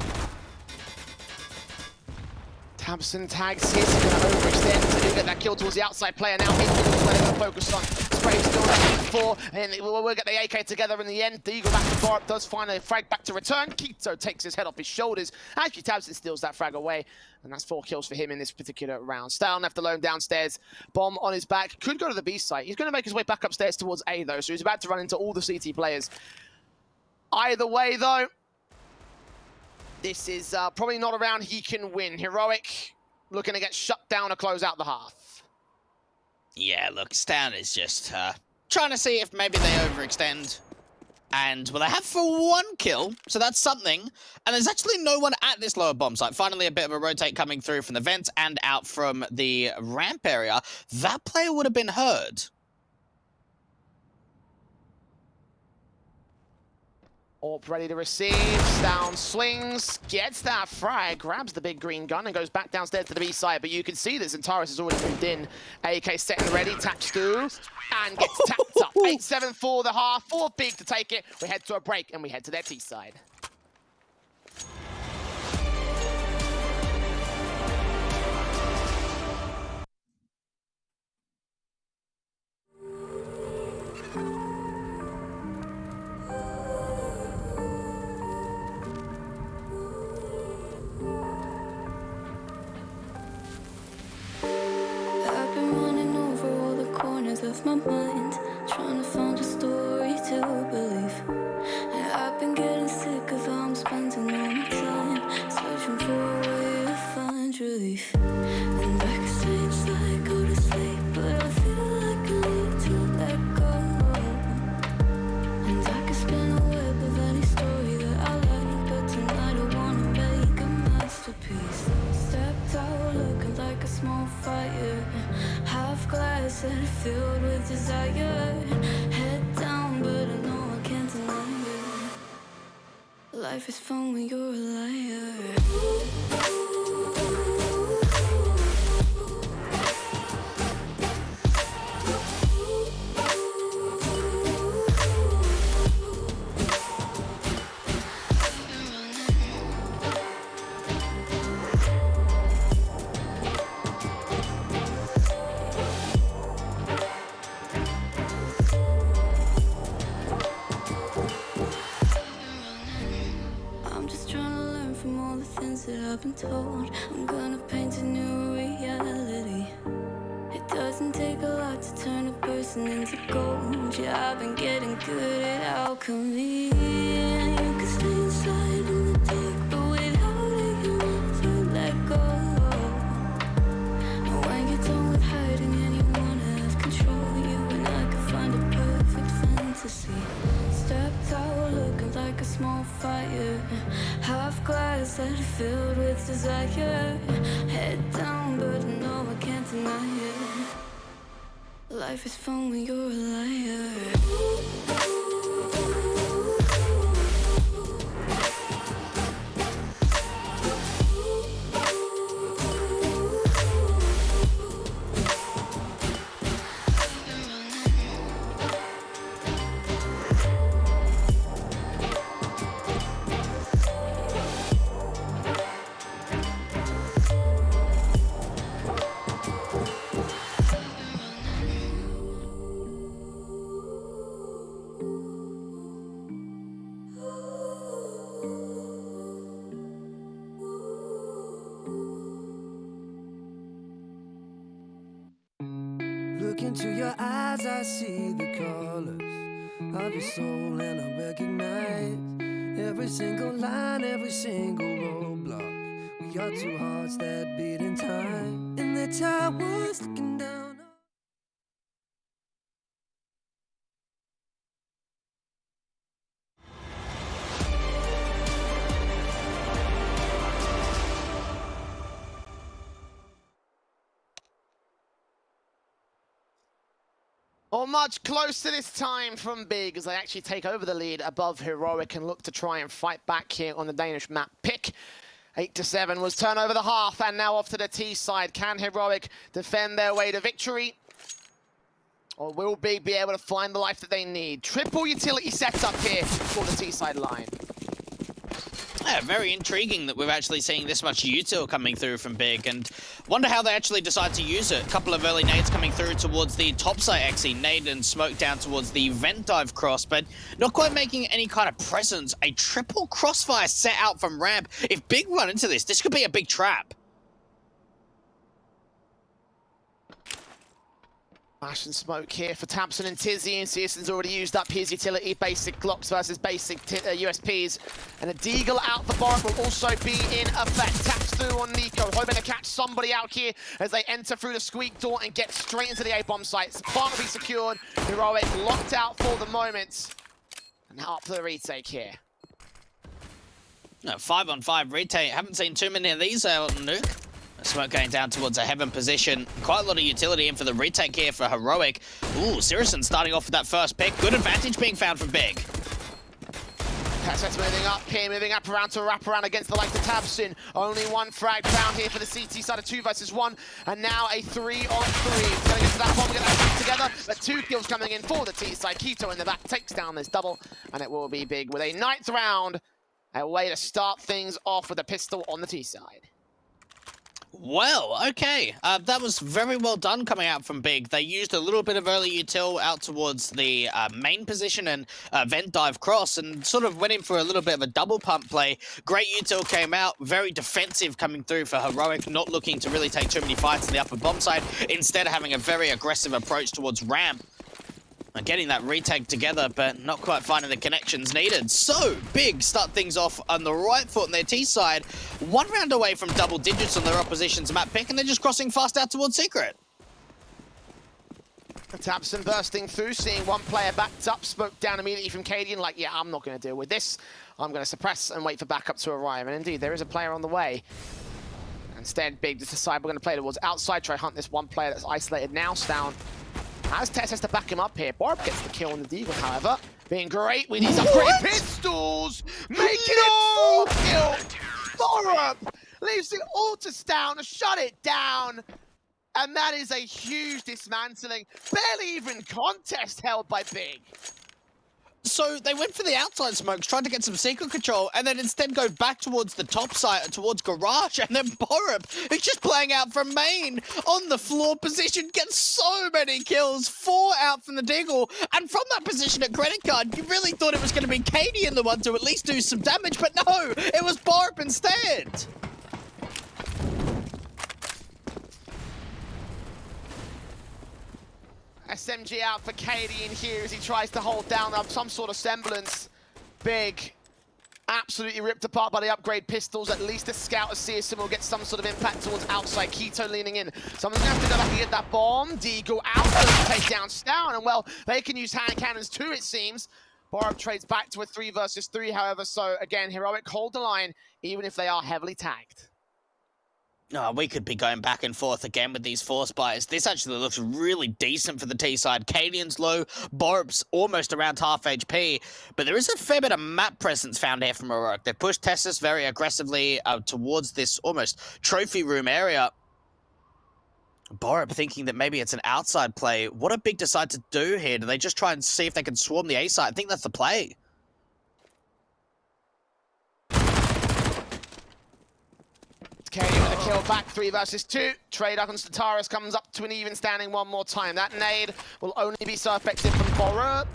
tabseN tags his, he's going to overextend to get that kill towards the outside player. Now he's where they're going to focus on. Spray still looking for, and we'll get the AK together in the end. Deagle back to Borup, does find a frag back to return. G2 takes his head off his shoulders. Actually, tabseN steals that frag away, and that's 4 kills for him in this particular round. stavn left alone downstairs, bomb on his back. Could go to the B site. He's going to make his way back upstairs towards A, though, so he's about to run into all the CT players. Either way, though, this is probably not a round he can win. Heroic looking to get shut down to close out the half. Yeah, look, stavn is just trying to see if maybe they overextend. And, well, they have for 1 kill, so that's something. And there's actually no one at this lower bomb site. Finally, a bit of a rotate coming through from the vents and out from the ramp area. That player would have been heard. AWP ready to receive, stavn swings, gets that frag, grabs the big green gun and goes back downstairs to the B side, but you can see that XANTARES has already moved in. AK set and ready, taps through, and gets tapped up. 8-7 for the half, for Big to take it. We head to a break and we head to their T side. Of my mind, trying to find a story to believe. And I've been getting sick of how I'm spending all my time, searching for a way to find relief. And I can say it's like go to sleep, but I feel like I need to let go. Life is fun when you're a liar. I've been told I'm gonna paint a new reality. It doesn't take a lot to turn a person into gold. Yeah, I've been getting good at alchemy. And you can stay inside in the dark, but without it you never let go. And when you're done with hiding and you wanna have control, you and I can find a perfect fantasy. Stepped out looking like a small fire, half glass that filled with desire. Head down, but no, I can't deny it. Life is fun when you're a liar. Look into your eyes, I see the colors of your soul, and I recognize every single line, every single roadblock. We are two hearts that beat in time, and the time was looking down. Or much closer this time from Big as they actually take over the lead above Heroic and look to try and fight back here on the Danish map pick. 8-7 was turn over the half, and now off to the T side. Can Heroic defend their way to victory? Or will Big be able to find the life that they need? Triple utility setup here for the T side line. Yeah, very intriguing that we're actually seeing this much util coming through from Big, and wonder how they actually decide to use it. A couple of early nades coming through towards the top side, actually nade and smoke down towards the vent dive cross, but not quite making any kind of presence. A triple crossfire set out from ramp. If Big run into this could be a big trap. Flash and smoke here for tabseN and tiziaN. syrsoN's already used up his utility. Basic Glocks versus basic USPs. And a deagle out the bar will also be in effect. Taps through on niko, hoping to catch somebody out here as they enter through the squeak door and get straight into the A-bomb site. Farm will be secured. Heroic locked out for the moment. And now up for the retake here. No, 5-on-5 retake. Haven't seen too many of these out on Nuke. Smoke going down towards a heaven position. Quite a lot of utility in for the retake here for Heroic. Ooh, syrsoN starting off with that first pick. Good advantage being found for Big. TeSeS moving up here, moving up around to wrap around against the likes of tabseN. Only one frag found here for the CT side of 2 versus 1. And now a 3-on-3. Going to get to that bomb, get that together. But 2 kills coming in for the T side. Kito in the back takes down this double. And it will be Big with a 9th round. A way to start things off with a pistol on the T side. Well, okay. That was very well done coming out from Big. They used a little bit of early util out towards the main position and vent dive cross and sort of went in for a little bit of a double pump play. Great util came out, very defensive coming through for Heroic, not looking to really take too many fights in the upper bomb side, instead of having a very aggressive approach towards ramp. And getting that retake together, but not quite finding the connections needed. So, Big start things off on the right foot on their T side. 1 round away from double digits on their opposition's map pick, and they're just crossing fast out towards Secret. tabseN bursting through, seeing one player backed up, spoke down immediately from cadiaN, like, yeah, I'm not going to deal with this. I'm going to suppress and wait for backup to arrive. And indeed, there is a player on the way. Instead, Big just decide we're going to play towards outside, try hunt this one player that's isolated now, stavn. Has TeSeS to back him up here. Borup gets the kill on the Deagle, however. Being great with these upgraded pistols. Making it 4 kill. Borup leaves it all to stavn to shut it down. And that is a huge dismantling. Barely even contest held by Big. So they went for the outside smokes, tried to get some secret control, and then instead go back towards the top side, towards garage, and then Borup, who's just playing out from main, on the floor position, gets so many kills, 4 out from the Deagle, and from that position at credit card, you really thought it was going to be cadiaN the one to at least do some damage, but no, it was Borup instead. SMG out for cadiaN here as he tries to hold down some sort of semblance. Big, absolutely ripped apart by the upgrade pistols. At least a scout of syrsoN will get some sort of impact towards outside. Keto leaning in. Someone's gonna have to go back and get that bomb. Deagle out to take down stavn, and well, they can use hand cannons too, it seems. Borup trades back to a 3 versus 3, however, so again, Heroic hold the line, even if they are heavily tagged. Oh, we could be going back and forth again with these force buys. This actually looks really decent for the T side. cadiaN's low, Borup's almost around half HP, but there is a fair bit of map presence found here from Heroic. They pushed TeSeS very aggressively towards this almost trophy room area. Borup thinking that maybe it's an outside play. What do Big decide to do here? Do they just try and see if they can swarm the A side? I think that's the play. cadiaN with a kill back, 3 versus 2. Trade up on XANTARES comes up to an even standing one more time. That nade will only be so effective from Borup.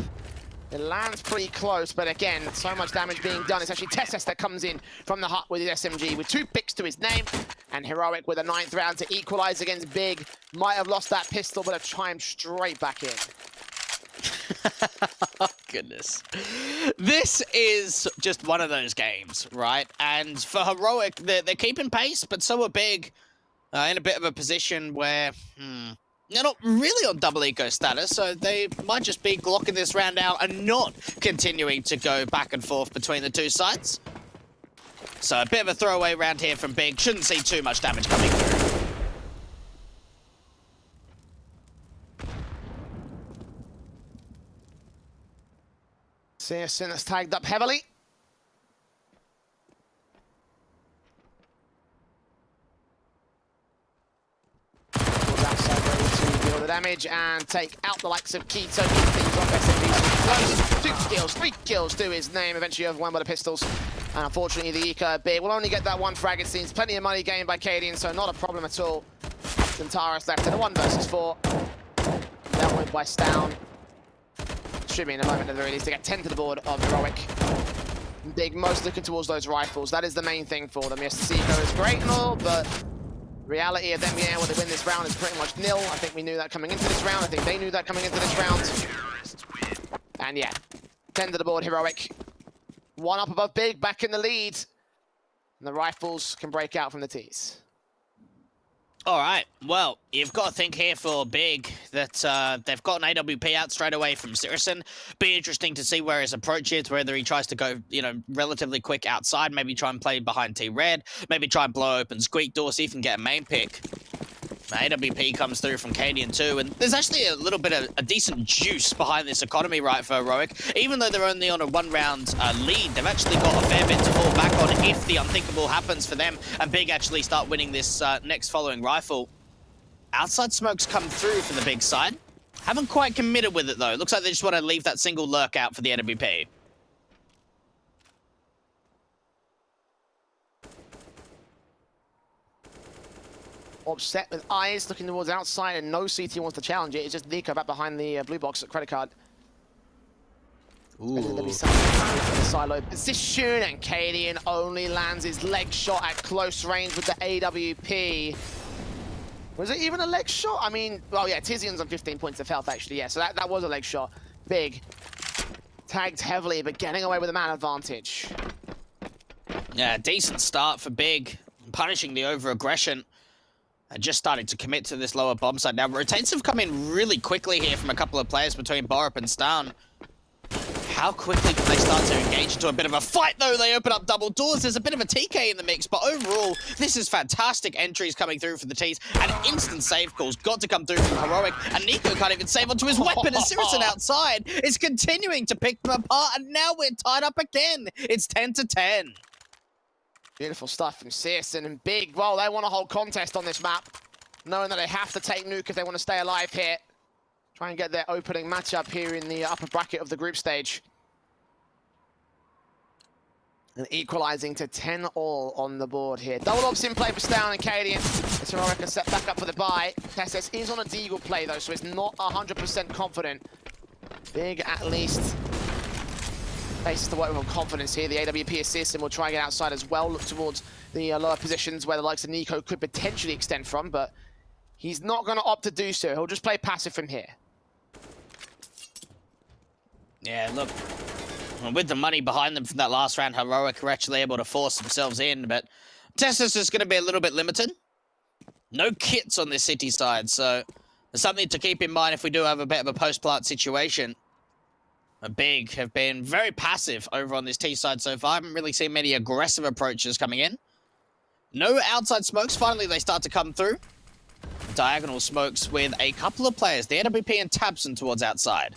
It lands pretty close, but again, so much damage being done. It's actually TeSeS that comes in from the hut with his SMG with 2 picks to his name. And Heroic with a 9th round to equalize against Big. Might have lost that pistol, but have chimed straight back in. Oh, goodness. This is just one of those games, right? And for Heroic, they're keeping pace, but so are Big in a bit of a position where they're not really on double eco status, so they might just be glocking this round out and not continuing to go back and forth between the two sides. So a bit of a throwaway round here from Big. Shouldn't see too much damage coming through. syrsoN is tagged up heavily. Outside ready to deal the damage and take out the likes of Keto. Things off SMGs close. 2 kills, 3 kills to his name. Eventually overwhelmed by the pistols. And unfortunately, the eco Big will only get that 1 frag. It seems plenty of money gained by cadiaN, so not a problem at all. XANTARES left in a 1 versus 4. Dealt with by stavn. Should be in a moment at the very least to get 10 to the board of Heroic. Big most looking towards those rifles. That is the main thing for them. Yes, the eco is great and all, but reality of them being able to win this round is pretty much nil. I think we knew that coming into this round. I think they knew that coming into this round. And yeah, 10 to the board, Heroic. 1 up above Big, back in the lead. And the rifles can break out from the T's. All right, well, you've got to think here for Big that they've got an AWP out straight away from syrsoN. Be interesting to see where his approach is, whether he tries to go, relatively quick outside, maybe try and play behind T-Red, maybe try and blow open Squeak door, see if he can get a main pick. AWP comes through from cadiaN too, and there's actually a little bit of a decent juice behind this economy, right, for Heroic. Even though they're only on a 1-round lead, they've actually got a fair bit to fall back on if the unthinkable happens for them, and Big actually start winning this next following rifle. Outside smokes come through for the Big side. Haven't quite committed with it, though. Looks like they just want to leave that single lurk out for the AWP. Upset with eyes looking towards outside, and no CT wants to challenge it. It's just niko back behind the blue box at credit card. Ooh. There'll be something for the silo position, and cadiaN only lands his leg shot at close range with the AWP. Was it even a leg shot? I mean, well, yeah, tiziaN's on 15 points of health, actually, yeah, so that was a leg shot. Big. Tagged heavily, but getting away with a man advantage. Yeah, decent start for Big, punishing the over-aggression. Just starting to commit to this lower bomb side. Now, rotates have come in really quickly here from a couple of players between Borup and stavn. How quickly can they start to engage into a bit of a fight, though? They open up double doors. There's a bit of a TK in the mix, but overall, this is fantastic entries coming through for the T's, and instant save calls got to come through from Heroic, and niko can't even save onto his weapon, as syrsoN outside is continuing to pick them apart, and now we're tied up again. It's 10-10. Beautiful stuff from syrsoN, and big, well, they want a whole contest on this map, knowing that they have to take Nuke if they want to stay alive here. Try and get their opening matchup here in the upper bracket of the group stage. And equalizing to 10-all on the board here. Double ops in play for stavn and cadiaN. As Heroic are set back up for the bye. TeSeS is on a deagle play though, so it's not 100% confident. Big at least basis to work with confidence here. The AWP assist, and will try and get outside as well. Look towards the lower positions where the likes of niko could potentially extend from, but he's not going to opt to do so. He'll just play passive from here. Yeah, look, with the money behind them from that last round, Heroic are actually able to force themselves in, but TeSeS is going to be a little bit limited. No kits on this city side, so there's something to keep in mind if we do have a bit of a post-plant situation. Big have been very passive over on this T side so far. I haven't really seen many aggressive approaches coming in. No outside smokes. Finally, they start to come through. Diagonal smokes with a couple of players, the AWP and tabseN towards outside.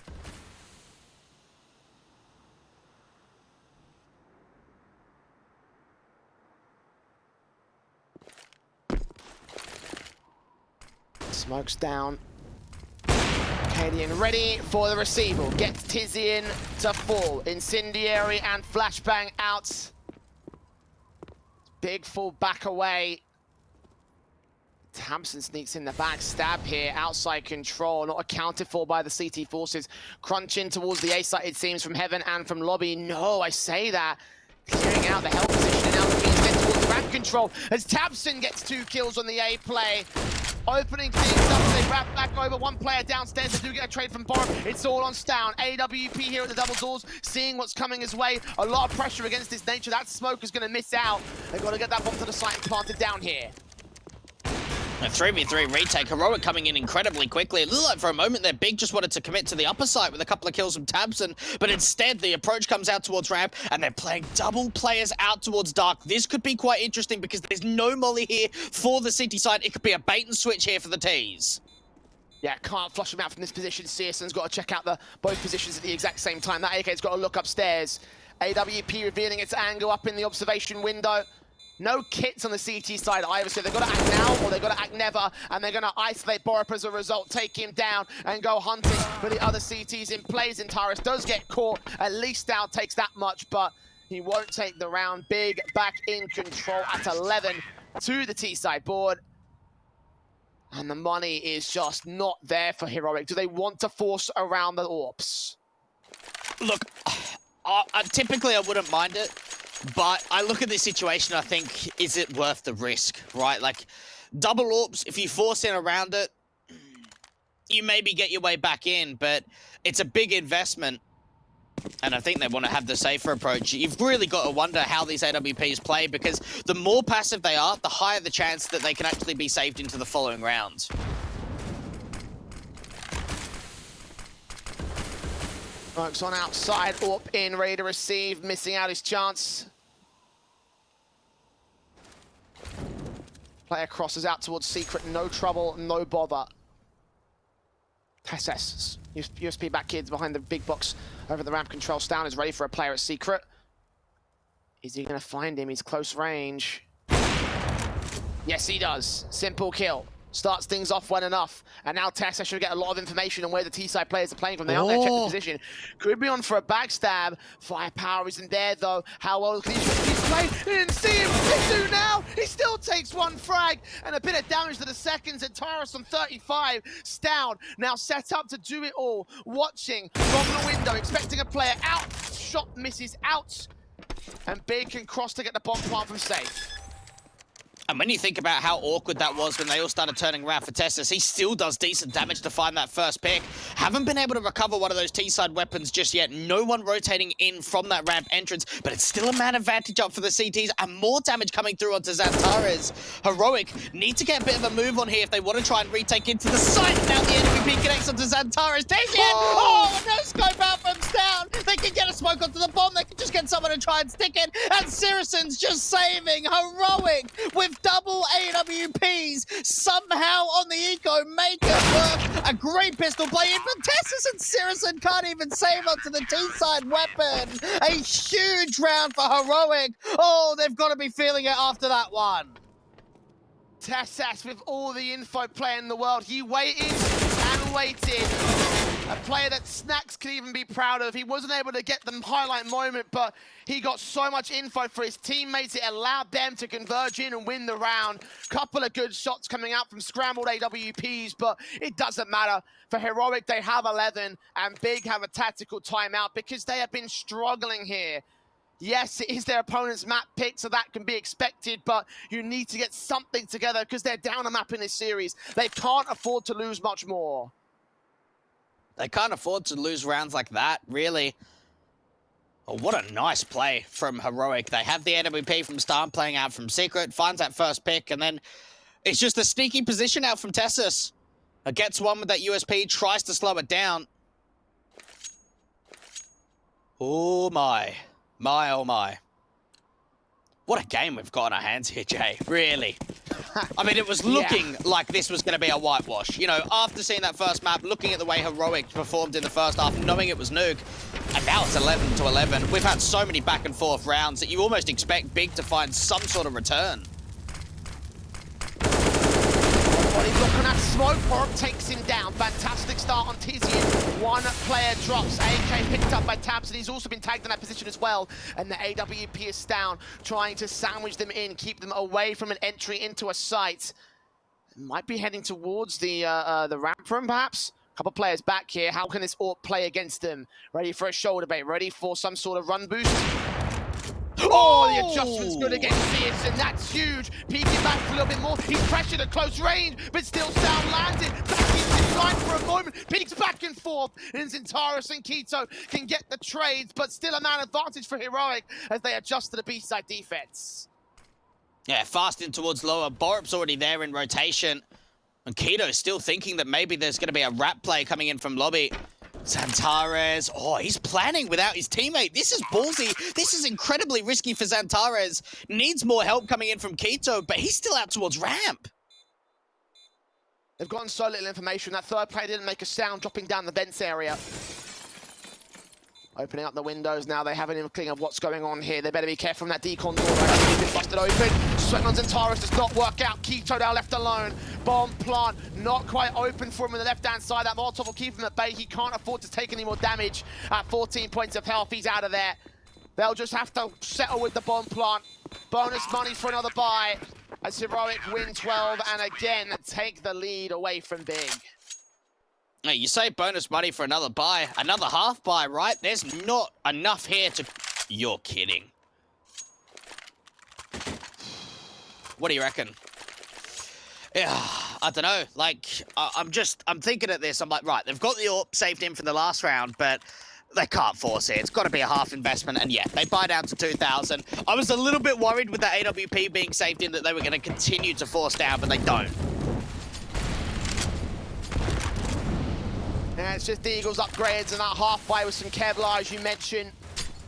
Smokes down. cadiaN ready for the receival. Gets tiziaN to fall. Incendiary and flashbang out. Big full back away. tabseN sneaks in the back. Stab here. Outside control. Not accounted for by the CT forces. Crunching towards the A site, it seems, from heaven and from lobby. No, I say that. Clearing out the health position and now looking instead towards the ramp control as tabseN gets 2 kills on the A play. Opening things up, they wrap back over. One player downstairs, they do get a trade from Borum. It's all on stavn. AWP here at the double doors, seeing what's coming his way. A lot of pressure against this nature. That smoke is going to miss out. They've got to get that bomb to the site and plant it down here. A 3v3 retake. Heroic coming in incredibly quickly. It looked like for a moment there, Big just wanted to commit to the upper site with a couple of kills from tabseN, but instead the approach comes out towards ramp, and they're playing double players out towards dark. This could be quite interesting because there's no molly here for the city side. It could be a bait and switch here for the T's. Yeah, can't flush him out from this position. syrsoN's got to check out both positions at the exact same time. That AK's got to look upstairs. AWP revealing its angle up in the observation window. No kits on the CT side either, so they've got to act now or they've got to act never, and they're going to isolate Borup as a result, take him down, and go hunting for the other CTs in play. XANTARES does get caught. At least stavn takes that much, but he won't take the round. Big back in control at 11 to the T side board. And the money is just not there for Heroic. Do they want to force around the AWPs? Look, typically I wouldn't mind it. But I look at this situation, I think, is it worth the risk, right? Like, double AWPs, if you force in around it, you maybe get your way back in, but it's a big investment. And I think they want to have the safer approach. You've really got to wonder how these AWPs play, because the more passive they are, the higher the chance that they can actually be saved into the following rounds. Smokes on outside, AWP in, ready to receive, missing out his chance. Player crosses out towards secret, no trouble, no bother. TeSeS, USP back kids behind the big box over the ramp control. stavn is ready for a player at secret. Is he going to find him? He's close range. Yes, he does. Simple kill. Starts things off well enough. And now TeSeS should get a lot of information on where the T-side players are playing from. They aren't there to check the position. Could be on for a backstab. Firepower isn't there, though. How well can he play? He didn't see him. They do now. He still takes 1 frag. And a bit of damage to the seconds. XANTARES on 35. stavn now set up to do it all. Watching from the window. Expecting a player out. Shot misses out. And Big can cross to get the bomb plant from safe. And when you think about how awkward that was when they all started turning around for TeSeS, he still does decent damage to find that first pick. Haven't been able to recover one of those T-side weapons just yet. No one rotating in from that ramp entrance, but it's still a man advantage up for the CTs, and more damage coming through onto XANTARES. Heroic need to get a bit of a move on here if they want to try and retake into the site. Now the NVP connects onto XANTARES. tiziaN! Oh, no scope out from stavn! They can get a smoke onto the bomb. They can just get someone to try and stick it. And syrsoN's just saving. Heroic with double AWPs somehow on the eco. Make it work. A great pistol play in, but TeSeS and syrsoN can't even save onto the T-side weapon. A huge round for Heroic. Oh, they've got to be feeling it after that one. TeSeS with all the info player in the world. He waited and waited. A player that Snacks could even be proud of. He wasn't able to get the highlight moment, but he got so much info for his teammates. It allowed them to converge in and win the round. Couple of good shots coming out from scrambled AWPs, but it doesn't matter. For Heroic, they have 11, and Big have a tactical timeout because they have been struggling here. Yes, it is their opponent's map pick, so that can be expected, but you need to get something together because they're down a map in this series. They can't afford to lose much more. They can't afford to lose rounds like that, really. Oh, what a nice play from Heroic. They have the AWP from stavn playing out from Secret, finds that first pick, and then it's just a sneaky position out from TeSeS. Gets one with that USP, tries to slow it down. Oh my. My, oh my. What a game we've got on our hands here, Jay. Really. I mean, it was looking like this was going to be a whitewash. You know, after seeing that first map, looking at the way Heroic performed in the first half, knowing it was Nuke, and now it's 11-11. We've had so many back and forth rounds that you almost expect Big to find some sort of return. He's looking at smoke. Borb takes him down. Fantastic start on tiziaN. One player drops. AK picked up by tabseN. He's also been tagged in that position as well. And the AWP is down, trying to sandwich them in, keep them away from an entry into a site. Might be heading towards the ramp room, perhaps. Couple players back here. How can this AWP play against them? Ready for a shoulder bait. Ready for some sort of run boost. Oh, the adjustment's good against syrsoN, and that's huge. Peeking back for a little bit more. He's pressured at close range, but still stavn landed. Back into line for a moment. Peeks back and forth. And XANTARES and Keto can get the trades, but still a man advantage for Heroic as they adjust to the B-side defense. Yeah, fast in towards lower. Borup's already there in rotation. And Keto's still thinking that maybe there's going to be a wrap play coming in from lobby. XANTARES, oh, he's planning without his teammate. This is ballsy. This is incredibly risky for XANTARES. Needs more help coming in from Keto, but he's still out towards ramp. They've gotten so little information. That third player didn't make a sound, dropping down the vents area. Opening up the windows now. They have an inkling of what's going on here. They better be careful from that decon door. Right, been busted open. Sweating on XANTARES does not work out. Keto now left alone. Bomb plant not quite open for him on the left-hand side. That Molotov will keep him at bay. He can't afford to take any more damage. At 14 points of health, he's out of there. They'll just have to settle with the bomb plant. Bonus money for another buy. As Heroic win 12 and again take the lead away from Big. Hey, you say bonus money for another buy, another half buy, right? There's not enough here to... You're kidding. What do you reckon? Yeah, I don't know. Like, I'm thinking at this. I'm like, right, they've got the AWP saved in for the last round, but they can't force it. It's got to be a half investment, and yeah, they buy down to 2,000. I was a little bit worried with the AWP being saved in that they were going to continue to force down, but they don't. Yeah, it's just the Eagles upgrades and that half buy with some Kevlar, as you mentioned.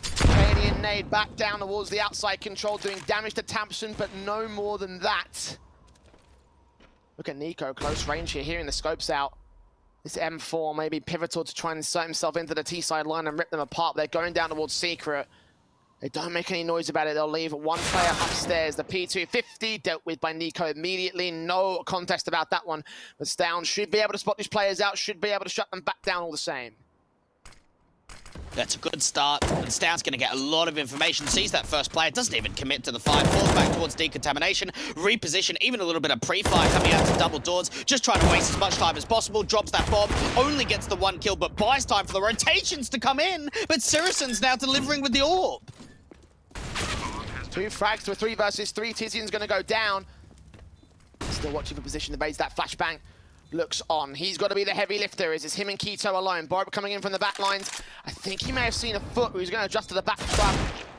cadiaN nade back down towards the outside control, doing damage to tabseN, but no more than that. Look at niko, close range here, hearing the scopes out. This M4 may be pivotal to try and insert himself into the T-side line and rip them apart. They're going down towards Secret. They don't make any noise about it. They'll leave one player upstairs. The P250 dealt with by niko immediately. No contest about that one. But stavn should be able to spot these players out, should be able to shut them back down all the same. That's a good start, and stavn's going to get a lot of information. Sees that first player, doesn't even commit to the fight, falls back towards decontamination, reposition, even a little bit of pre-fire coming out to double doors, just trying to waste as much time as possible, drops that bomb, only gets the one kill, but buys time for the rotations to come in, but syrsoN's now delivering with the AWP. 2 frags to a 3 versus 3, tiziaN's going to go down. Still watching for position, evades that flashbang. Looks on. He's got to be the heavy lifter. Is him and Keto alone? Borb coming in from the back lines. I think he may have seen a foot. He's going to adjust to the back trap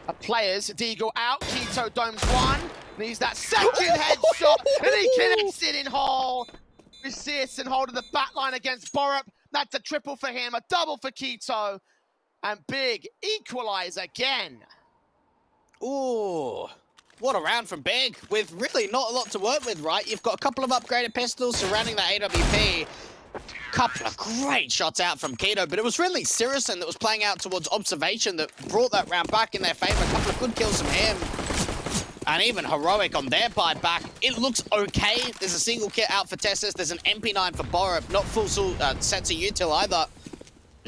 of players. Deagle out. Keto domes one. Needs that second headshot. And he connects it in hole. syrsoN holding the back line against Borup. That's a triple for him. A double for Keto. And Big equalize again. Ooh, what a round from Big, with really not a lot to work with, right? You've got a couple of upgraded pistols surrounding that AWP. Couple of great shots out from Keto, but it was really syrsoN that was playing out towards observation that brought that round back in their favor. A couple of good kills from him. And even Heroic on their part back. It looks okay. There's a single kit out for TeSeS. There's an MP9 for Borup. Not full sets of util either.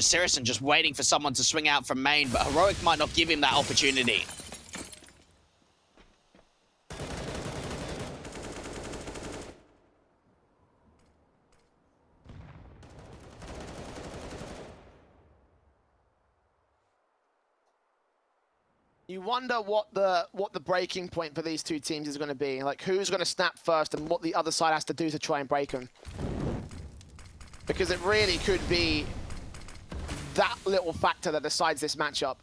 syrsoN just waiting for someone to swing out from main, but Heroic might not give him that opportunity. You wonder what the breaking point for these two teams is going to be. Like, who's going to snap first and what the other side has to do to try and break them. Because it really could be that little factor that decides this matchup.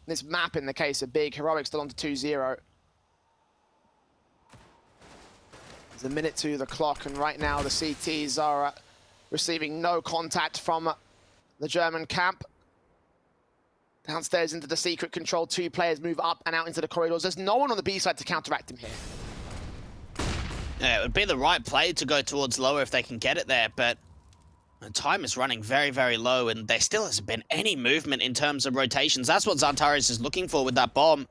This map in the case of Big. Heroic still on to 2-0. There's a minute to the clock, and right now the CTs are receiving no contact from the German camp. Downstairs into the secret control, two players move up and out into the corridors. There's no one on the B side to counteract him here. Yeah, it would be the right play to go towards lower if they can get it there, but the time is running very, very low, and there still hasn't been any movement in terms of rotations. That's what XANTARES is looking for with that bomb.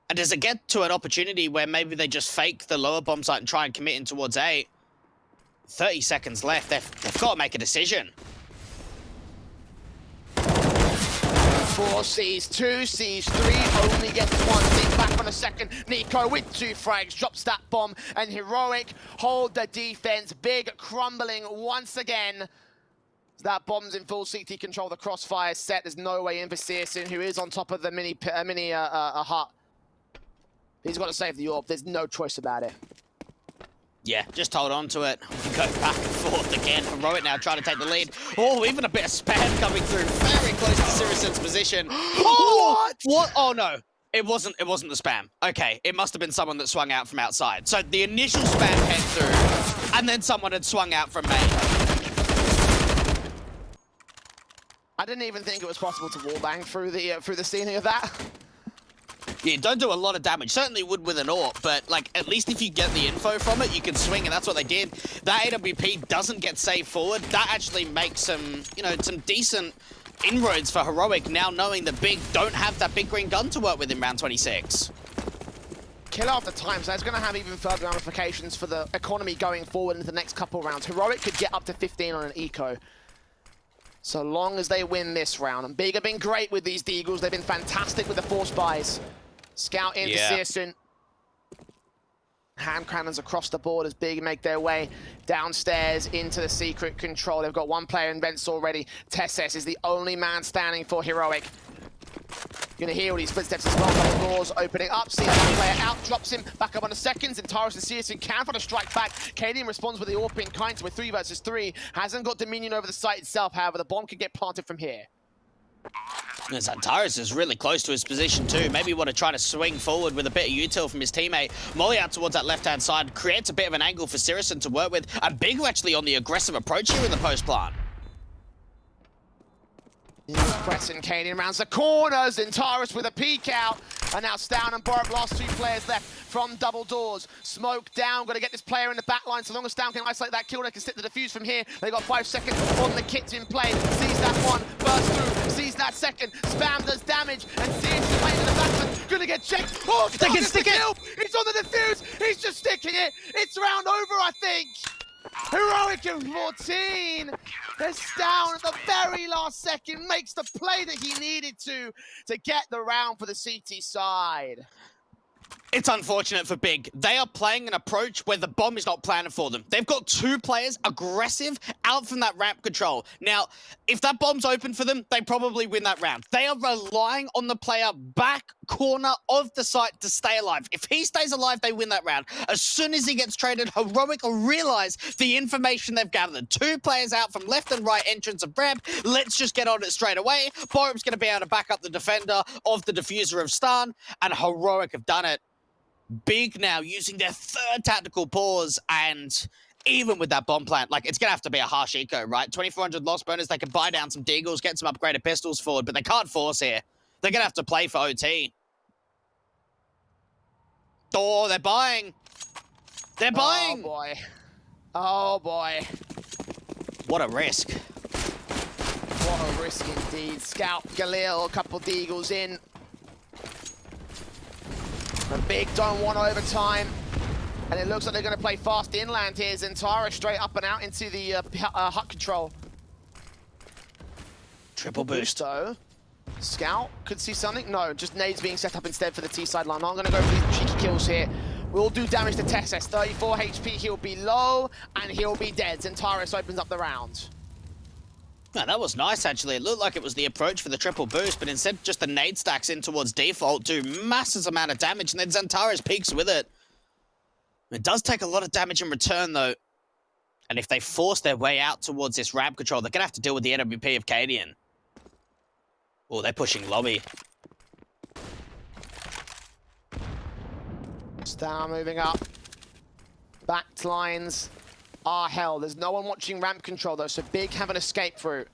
And does it get to an opportunity where maybe they just fake the lower bomb site and try and commit in towards A? 30 seconds left. They've got to make a decision. 4 Cs, 2 Cs, 3 only gets 1. Think back on a second. niko with 2 frags, drops that bomb, and Heroic hold the defense. Big crumbling once again. That bomb's in full CT control. The crossfire set. There's no way in for syrsoN, who is on top of the mini hut. He's got to save the orb. There's no choice about it. Yeah, just hold on to it. Go back and forth again. Heroic now trying to take the lead. Oh, even a bit of spam coming through. Very close to syrsoN's position. Oh, what? Oh, no. It wasn't the spam. Okay, it must have been someone that swung out from outside. So the initial spam came through, and then someone had swung out from main. I didn't even think it was possible to wallbang through the ceiling of that. Yeah, don't do a lot of damage. Certainly would with an AWP, but like at least if you get the info from it, you can swing, and that's what they did. That AWP doesn't get saved forward. That actually makes some, some decent inroads for Heroic, now knowing that Big don't have that big green gun to work with in round 26. Kill after time, so that's going to have even further ramifications for the economy going forward into the next couple rounds. Heroic could get up to 15 on an eco. So long as they win this round. And Big have been great with these Deagles. They've been fantastic with the force buys. Scout into syrsoN. Hand cannons across the board as Big make their way downstairs into the secret control. They've got one player in vents already. TeSeS is the only man standing for Heroic. You're gonna hear all these footsteps as well. The doors opening up. Sees one player out, drops him back up on the seconds. XANTARES and syrsoN can find a strike back. cadiaN responds with the AWP in kind with 3 versus 3. Hasn't got dominion over the site itself, however. The bomb can get planted from here. XANTARES is really close to his position too. Maybe want to try to swing forward with a bit of util from his teammate. Molly out towards that left-hand side, creates a bit of an angle for syrsoN to work with. And Big actually on the aggressive approach here in the post plant. Pressing cadiaN rounds the corners. XANTARES with a peek out. And now stavn and Borup, last 2 players left from double doors. Smoke down, got to get this player in the back line. So long as stavn can isolate that kill, they can stick the defuse from here. They got 5 seconds on the kit in play. Sees that one, bursts through, sees that second. Spam does damage, and syrsoN playing in the back. Gonna get checked. Oh, they can stick it. He's on the defuse. He's just sticking it. It's round over, I think. Heroic in 14. There's stavn at the very last second, makes the play that he needed to get the round for the CT side. It's unfortunate for Big. They are playing an approach where the bomb is not planted for them. They've got 2 players aggressive out from that ramp control. Now, if that bomb's open for them, they probably win that round. They are relying on the player back corner of the site to stay alive. If he stays alive, they win that round. As soon as he gets traded, Heroic will realize the information they've gathered. 2 players out from left and right entrance of ramp. Let's just get on it straight away. Borup's going to be able to back up the defender of the diffuser of stavn, and Heroic have done it. Big now using their 3rd tactical pause, and even with that bomb plant, like, it's going to have to be a harsh eco, right? 2,400 loss bonus, they can buy down some deagles, get some upgraded pistols forward, but they can't force here. They're going to have to play for OT. Oh, they're buying. They're buying. Oh, boy. Oh, boy. What a risk. What a risk indeed. Scout, Galil, a couple of deagles in. The big don't want overtime. And it looks like they're going to play fast inland here. XANTARES straight up and out into the hut control. Triple boost. Though. Scout could see something. No, just nades being set up instead for the T side line. I'm going to go for these cheeky kills here. We'll do damage to TeSeS. 34 HP, he'll be low, and he'll be dead. XANTARES opens up the round. No, that was nice, actually. It looked like it was the approach for the triple boost, but instead just the nade stacks in towards default do massive amount of damage, and then XANTARES peaks with it. It does take a lot of damage in return, though. And if they force their way out towards this ramp control, they're going to have to deal with the AWP of cadiaN. Oh, they're pushing lobby. stavn moving up. Back lines are hell. There's no one watching ramp control, though, so Big have an escape route.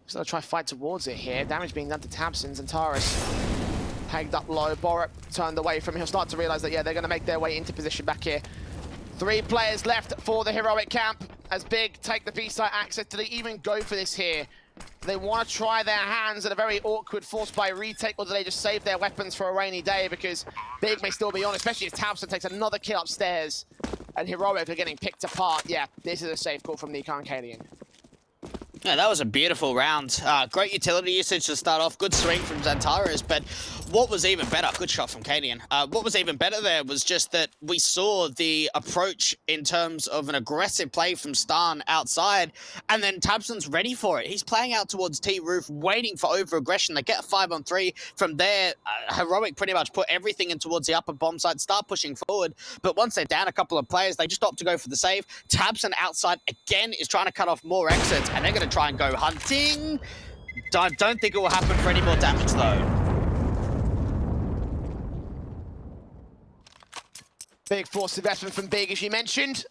He's going to try to fight towards it here. Damage being done to tabseN. XANTARES pegged up low. borup turned away from him. He'll start to realize that, yeah, they're going to make their way into position back here. 3 players left for the heroic camp as Big take the B-side access. Do they even go for this here? Do they want to try their hands at a very awkward force by retake, or do they just save their weapons for a rainy day? Because Big may still be on, especially if tabseN takes another kill upstairs and heroic are getting picked apart. Yeah, this is a safe call from niko and cadiaN. Yeah, that was a beautiful round. Great utility usage to start off. Good swing from XANTARES, but what was even better, good shot from cadiaN. What was even better there was just that we saw the approach in terms of an aggressive play from stavn outside, and then tabseN's ready for it. He's playing out towards T-roof, waiting for over-aggression. They get a 5-on-3. From there, heroic pretty much put everything in towards the upper bomb side, start pushing forward, but once they're down a couple of players, they just opt to go for the save. tabseN outside, again, is trying to cut off more exits, and they're going to try and go hunting. Don't think it will happen for any more damage, though. Big force investment from Big, as you mentioned.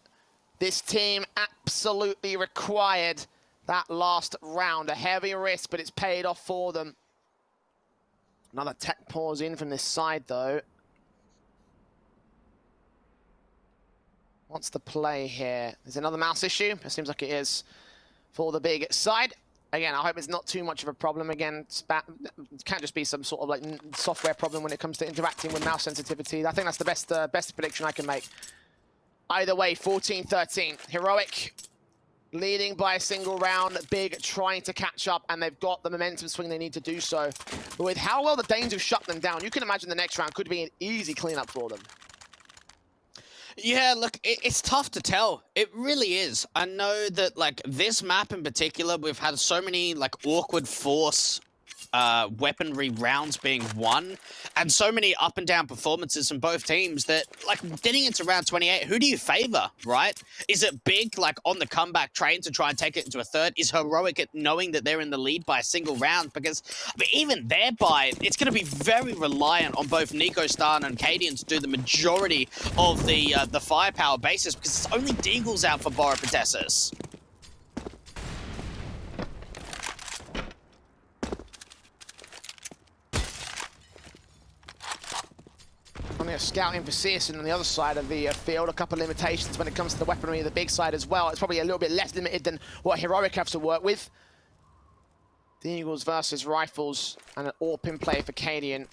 This team absolutely required that last round. A heavy risk, but it's paid off for them. Another tech pause in from this side, though. What's the play here? Is it another mouse issue? It seems like it is for the Big side. Again, I hope it's not too much of a problem. Again, it can't just be some sort of like software problem when it comes to interacting with mouse sensitivity. I think that's the best prediction I can make. Either way, 14-13. Heroic leading by a single round. Big trying to catch up, and they've got the momentum swing they need to do so. But with how well the Danes have shut them down, you can imagine the next round could be an easy cleanup for them. Yeah, look, it's tough to tell. It really is. I know that, like, this map in particular, we've had so many, like, awkward force weaponry rounds being won, and so many up and down performances from both teams that, like, getting into round 28, who do you favor, right? Is it Big, like, on the comeback train to try and take it into a third? Is heroic at knowing that they're in the lead by a single round? Because, I mean, even thereby, it's going to be very reliant on both niko, stavn, and cadiaN to do the majority of the firepower basis, because it's only deagles out for borup and TeSeS. Scouting for syrsoN on the other side of the field. A couple of limitations when it comes to the weaponry of the Big side as well. It's probably a little bit less limited than what heroic have to work with. Deagles versus rifles and an AWP play for cadiaN. In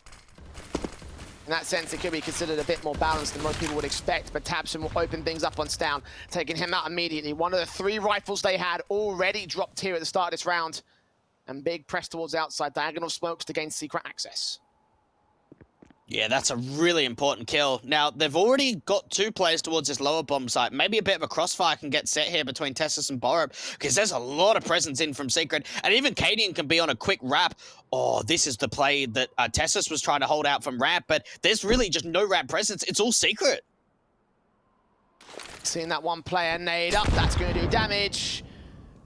that sense, it could be considered a bit more balanced than most people would expect, but tabseN will open things up on stavn, taking him out immediately. One of the 3 rifles they had already dropped here at the start of this round, and Big press towards outside, diagonal smokes to gain secret access. Yeah, that's a really important kill. Now, they've already got 2 players towards this lower bomb site. Maybe a bit of a crossfire can get set here between TeSeS and borup, because there's a lot of presence in from Secret, and even cadiaN can be on a quick wrap. Oh, this is the play that TeSeS was trying to hold out from ramp, but there's really just no ramp presence. It's all Secret. Seeing that one player nade up, that's going to do damage.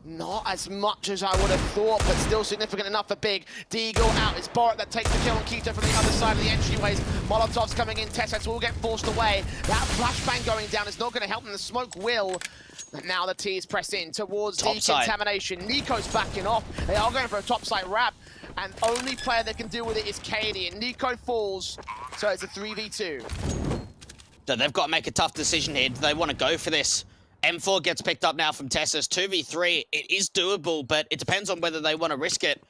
Not as much as I would have thought, but still significant enough for Big. Deagle out. It's Borat that takes the kill on Keto from the other side of the entryways. Molotov's coming in. TeSeS will get forced away. That flashbang going down is not going to help them. The smoke will. But now the T's press in towards decontamination. Niko's backing off. They are going for a topside wrap. And only player that can deal with it is cadiaN. Niko falls. So it's a 3v2. So they've got to make a tough decision here. Do they want to go for this? M4 gets picked up now from TeSeS. 2v3, it is doable, but it depends on whether they want to risk it.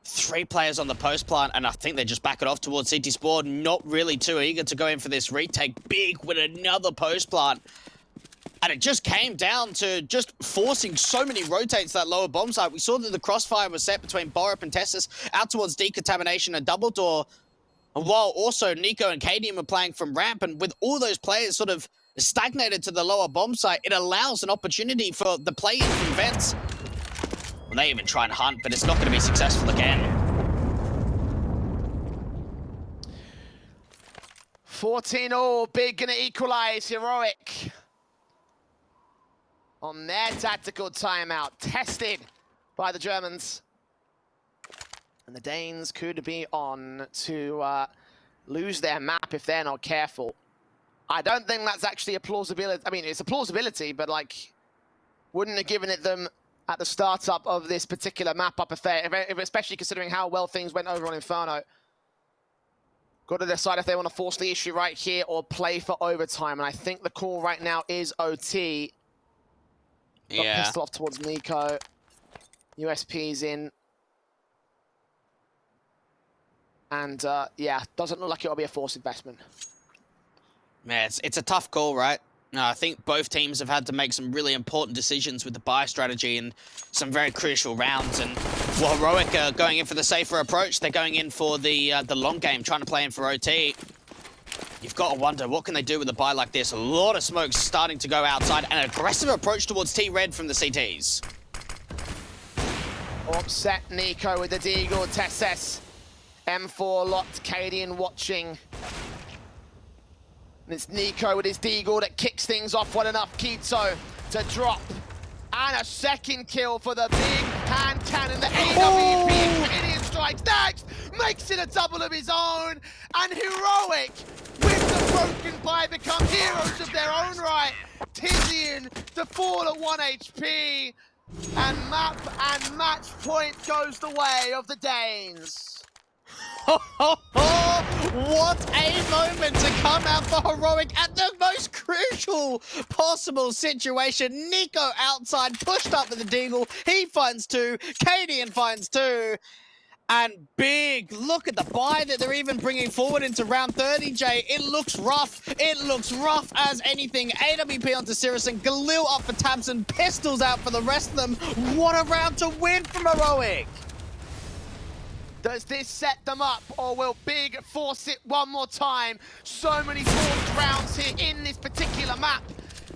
3 players on the post plant, and I think they just back it off towards CT Sport. Not really too eager to go in for this retake. Big with another post plant. And it just came down to just forcing so many rotates to that lower bomb site. We saw that the crossfire was set between Borup and TeSeS out towards decontamination and double door. And while also niko and cadiaN were playing from ramp, and with all those players sort of stagnated to the lower bomb site, it allows an opportunity for the play-in from Vents. Well, they even try and hunt, but it's not going to be successful again. 14-all, Big gonna equalize. Heroic on their tactical timeout, tested by the Germans. And the Danes could be on to lose their map if they're not careful. I don't think that's actually a plausibility. I mean, it's a plausibility, but like, wouldn't have given it them at the startup of this particular map-up affair, especially considering how well things went over on Inferno. Got to decide if they want to force the issue right here or play for overtime. And I think the call right now is OT. Got pistol off towards niko. USP's in. And yeah, doesn't look like it'll be a forced investment. Man, it's a tough call, right? No, I think both teams have had to make some really important decisions with the buy strategy and some very crucial rounds. And while Heroic are going in for the safer approach, they're going in for the long game, trying to play in for OT. You've got to wonder, what can they do with a buy like this? A lot of smoke starting to go outside, and an aggressive approach towards T-Red from the CTs. Upset niko with the deagle, TeSeS. M4 locked, cadiaN watching. And it's niko with his deagle that kicks things off well enough. Keto to drop. And a second kill for the big hand cannon. The AWP cadiaN strikes next. Makes it a double of his own. And Heroic, with the broken buy, become heroes of their own right. tiziaN to fall at 1 HP. And map and match point goes the way of the Danes. What a moment to come out for Heroic at the most crucial possible situation. niko outside, pushed up with the deagle. He finds 2. cadiaN finds 2. And Big, look at the buy that they're even bringing forward into round 30, Jay. It looks rough. It looks rough as anything. AWP onto syrsoN, Galil up for tabseN, pistols out for the rest of them. What a round to win from Heroic. Does this set them up, or will Big force it one more time? So many forced rounds here in this particular map.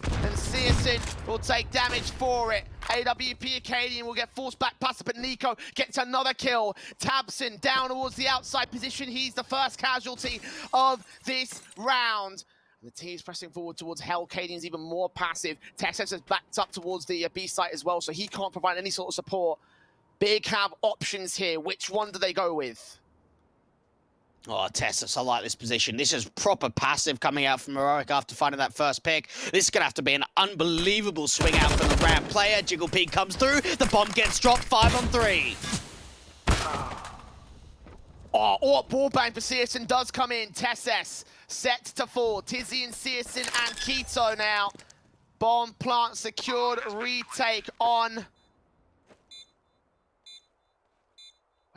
And syrsoN will take damage for it. AWP cadiaN will get forced back past it, but niko gets another kill. tabseN down towards the outside position. He's the first casualty of this round. The team's pressing forward towards Hell. cadiaN's even more passive. TeSeS has backed up towards the B site as well, so he can't provide any sort of support. Big have options here. Which one do they go with? Oh, TeSeS, I like this position. This is proper passive coming out from Heroic after finding that first pick. This is going to have to be an unbelievable swing out for the ramp player. Jiggle Peak comes through. The bomb gets dropped 5 on 3. Oh, ball bang for syrsoN does come in. TeSeS set to fall. tiziaN, syrsoN, and Keto now. Bomb plant secured. Retake on.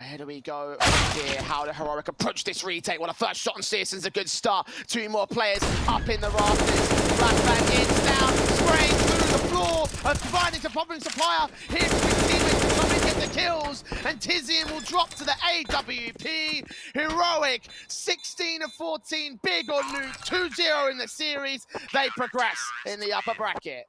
Where do we go here? How do Heroic approach this retake? Well, the first shot on syrsoN's a good start. 2 more players up in the rafters. Flashbang in, down, spraying through the floor, and providing to problem supplier. Here's the teammates to come and get the kills, and tiziaN will drop to the AWP. Heroic, 16-14, Big on Nuke, 2-0 in the series. They progress in the upper bracket.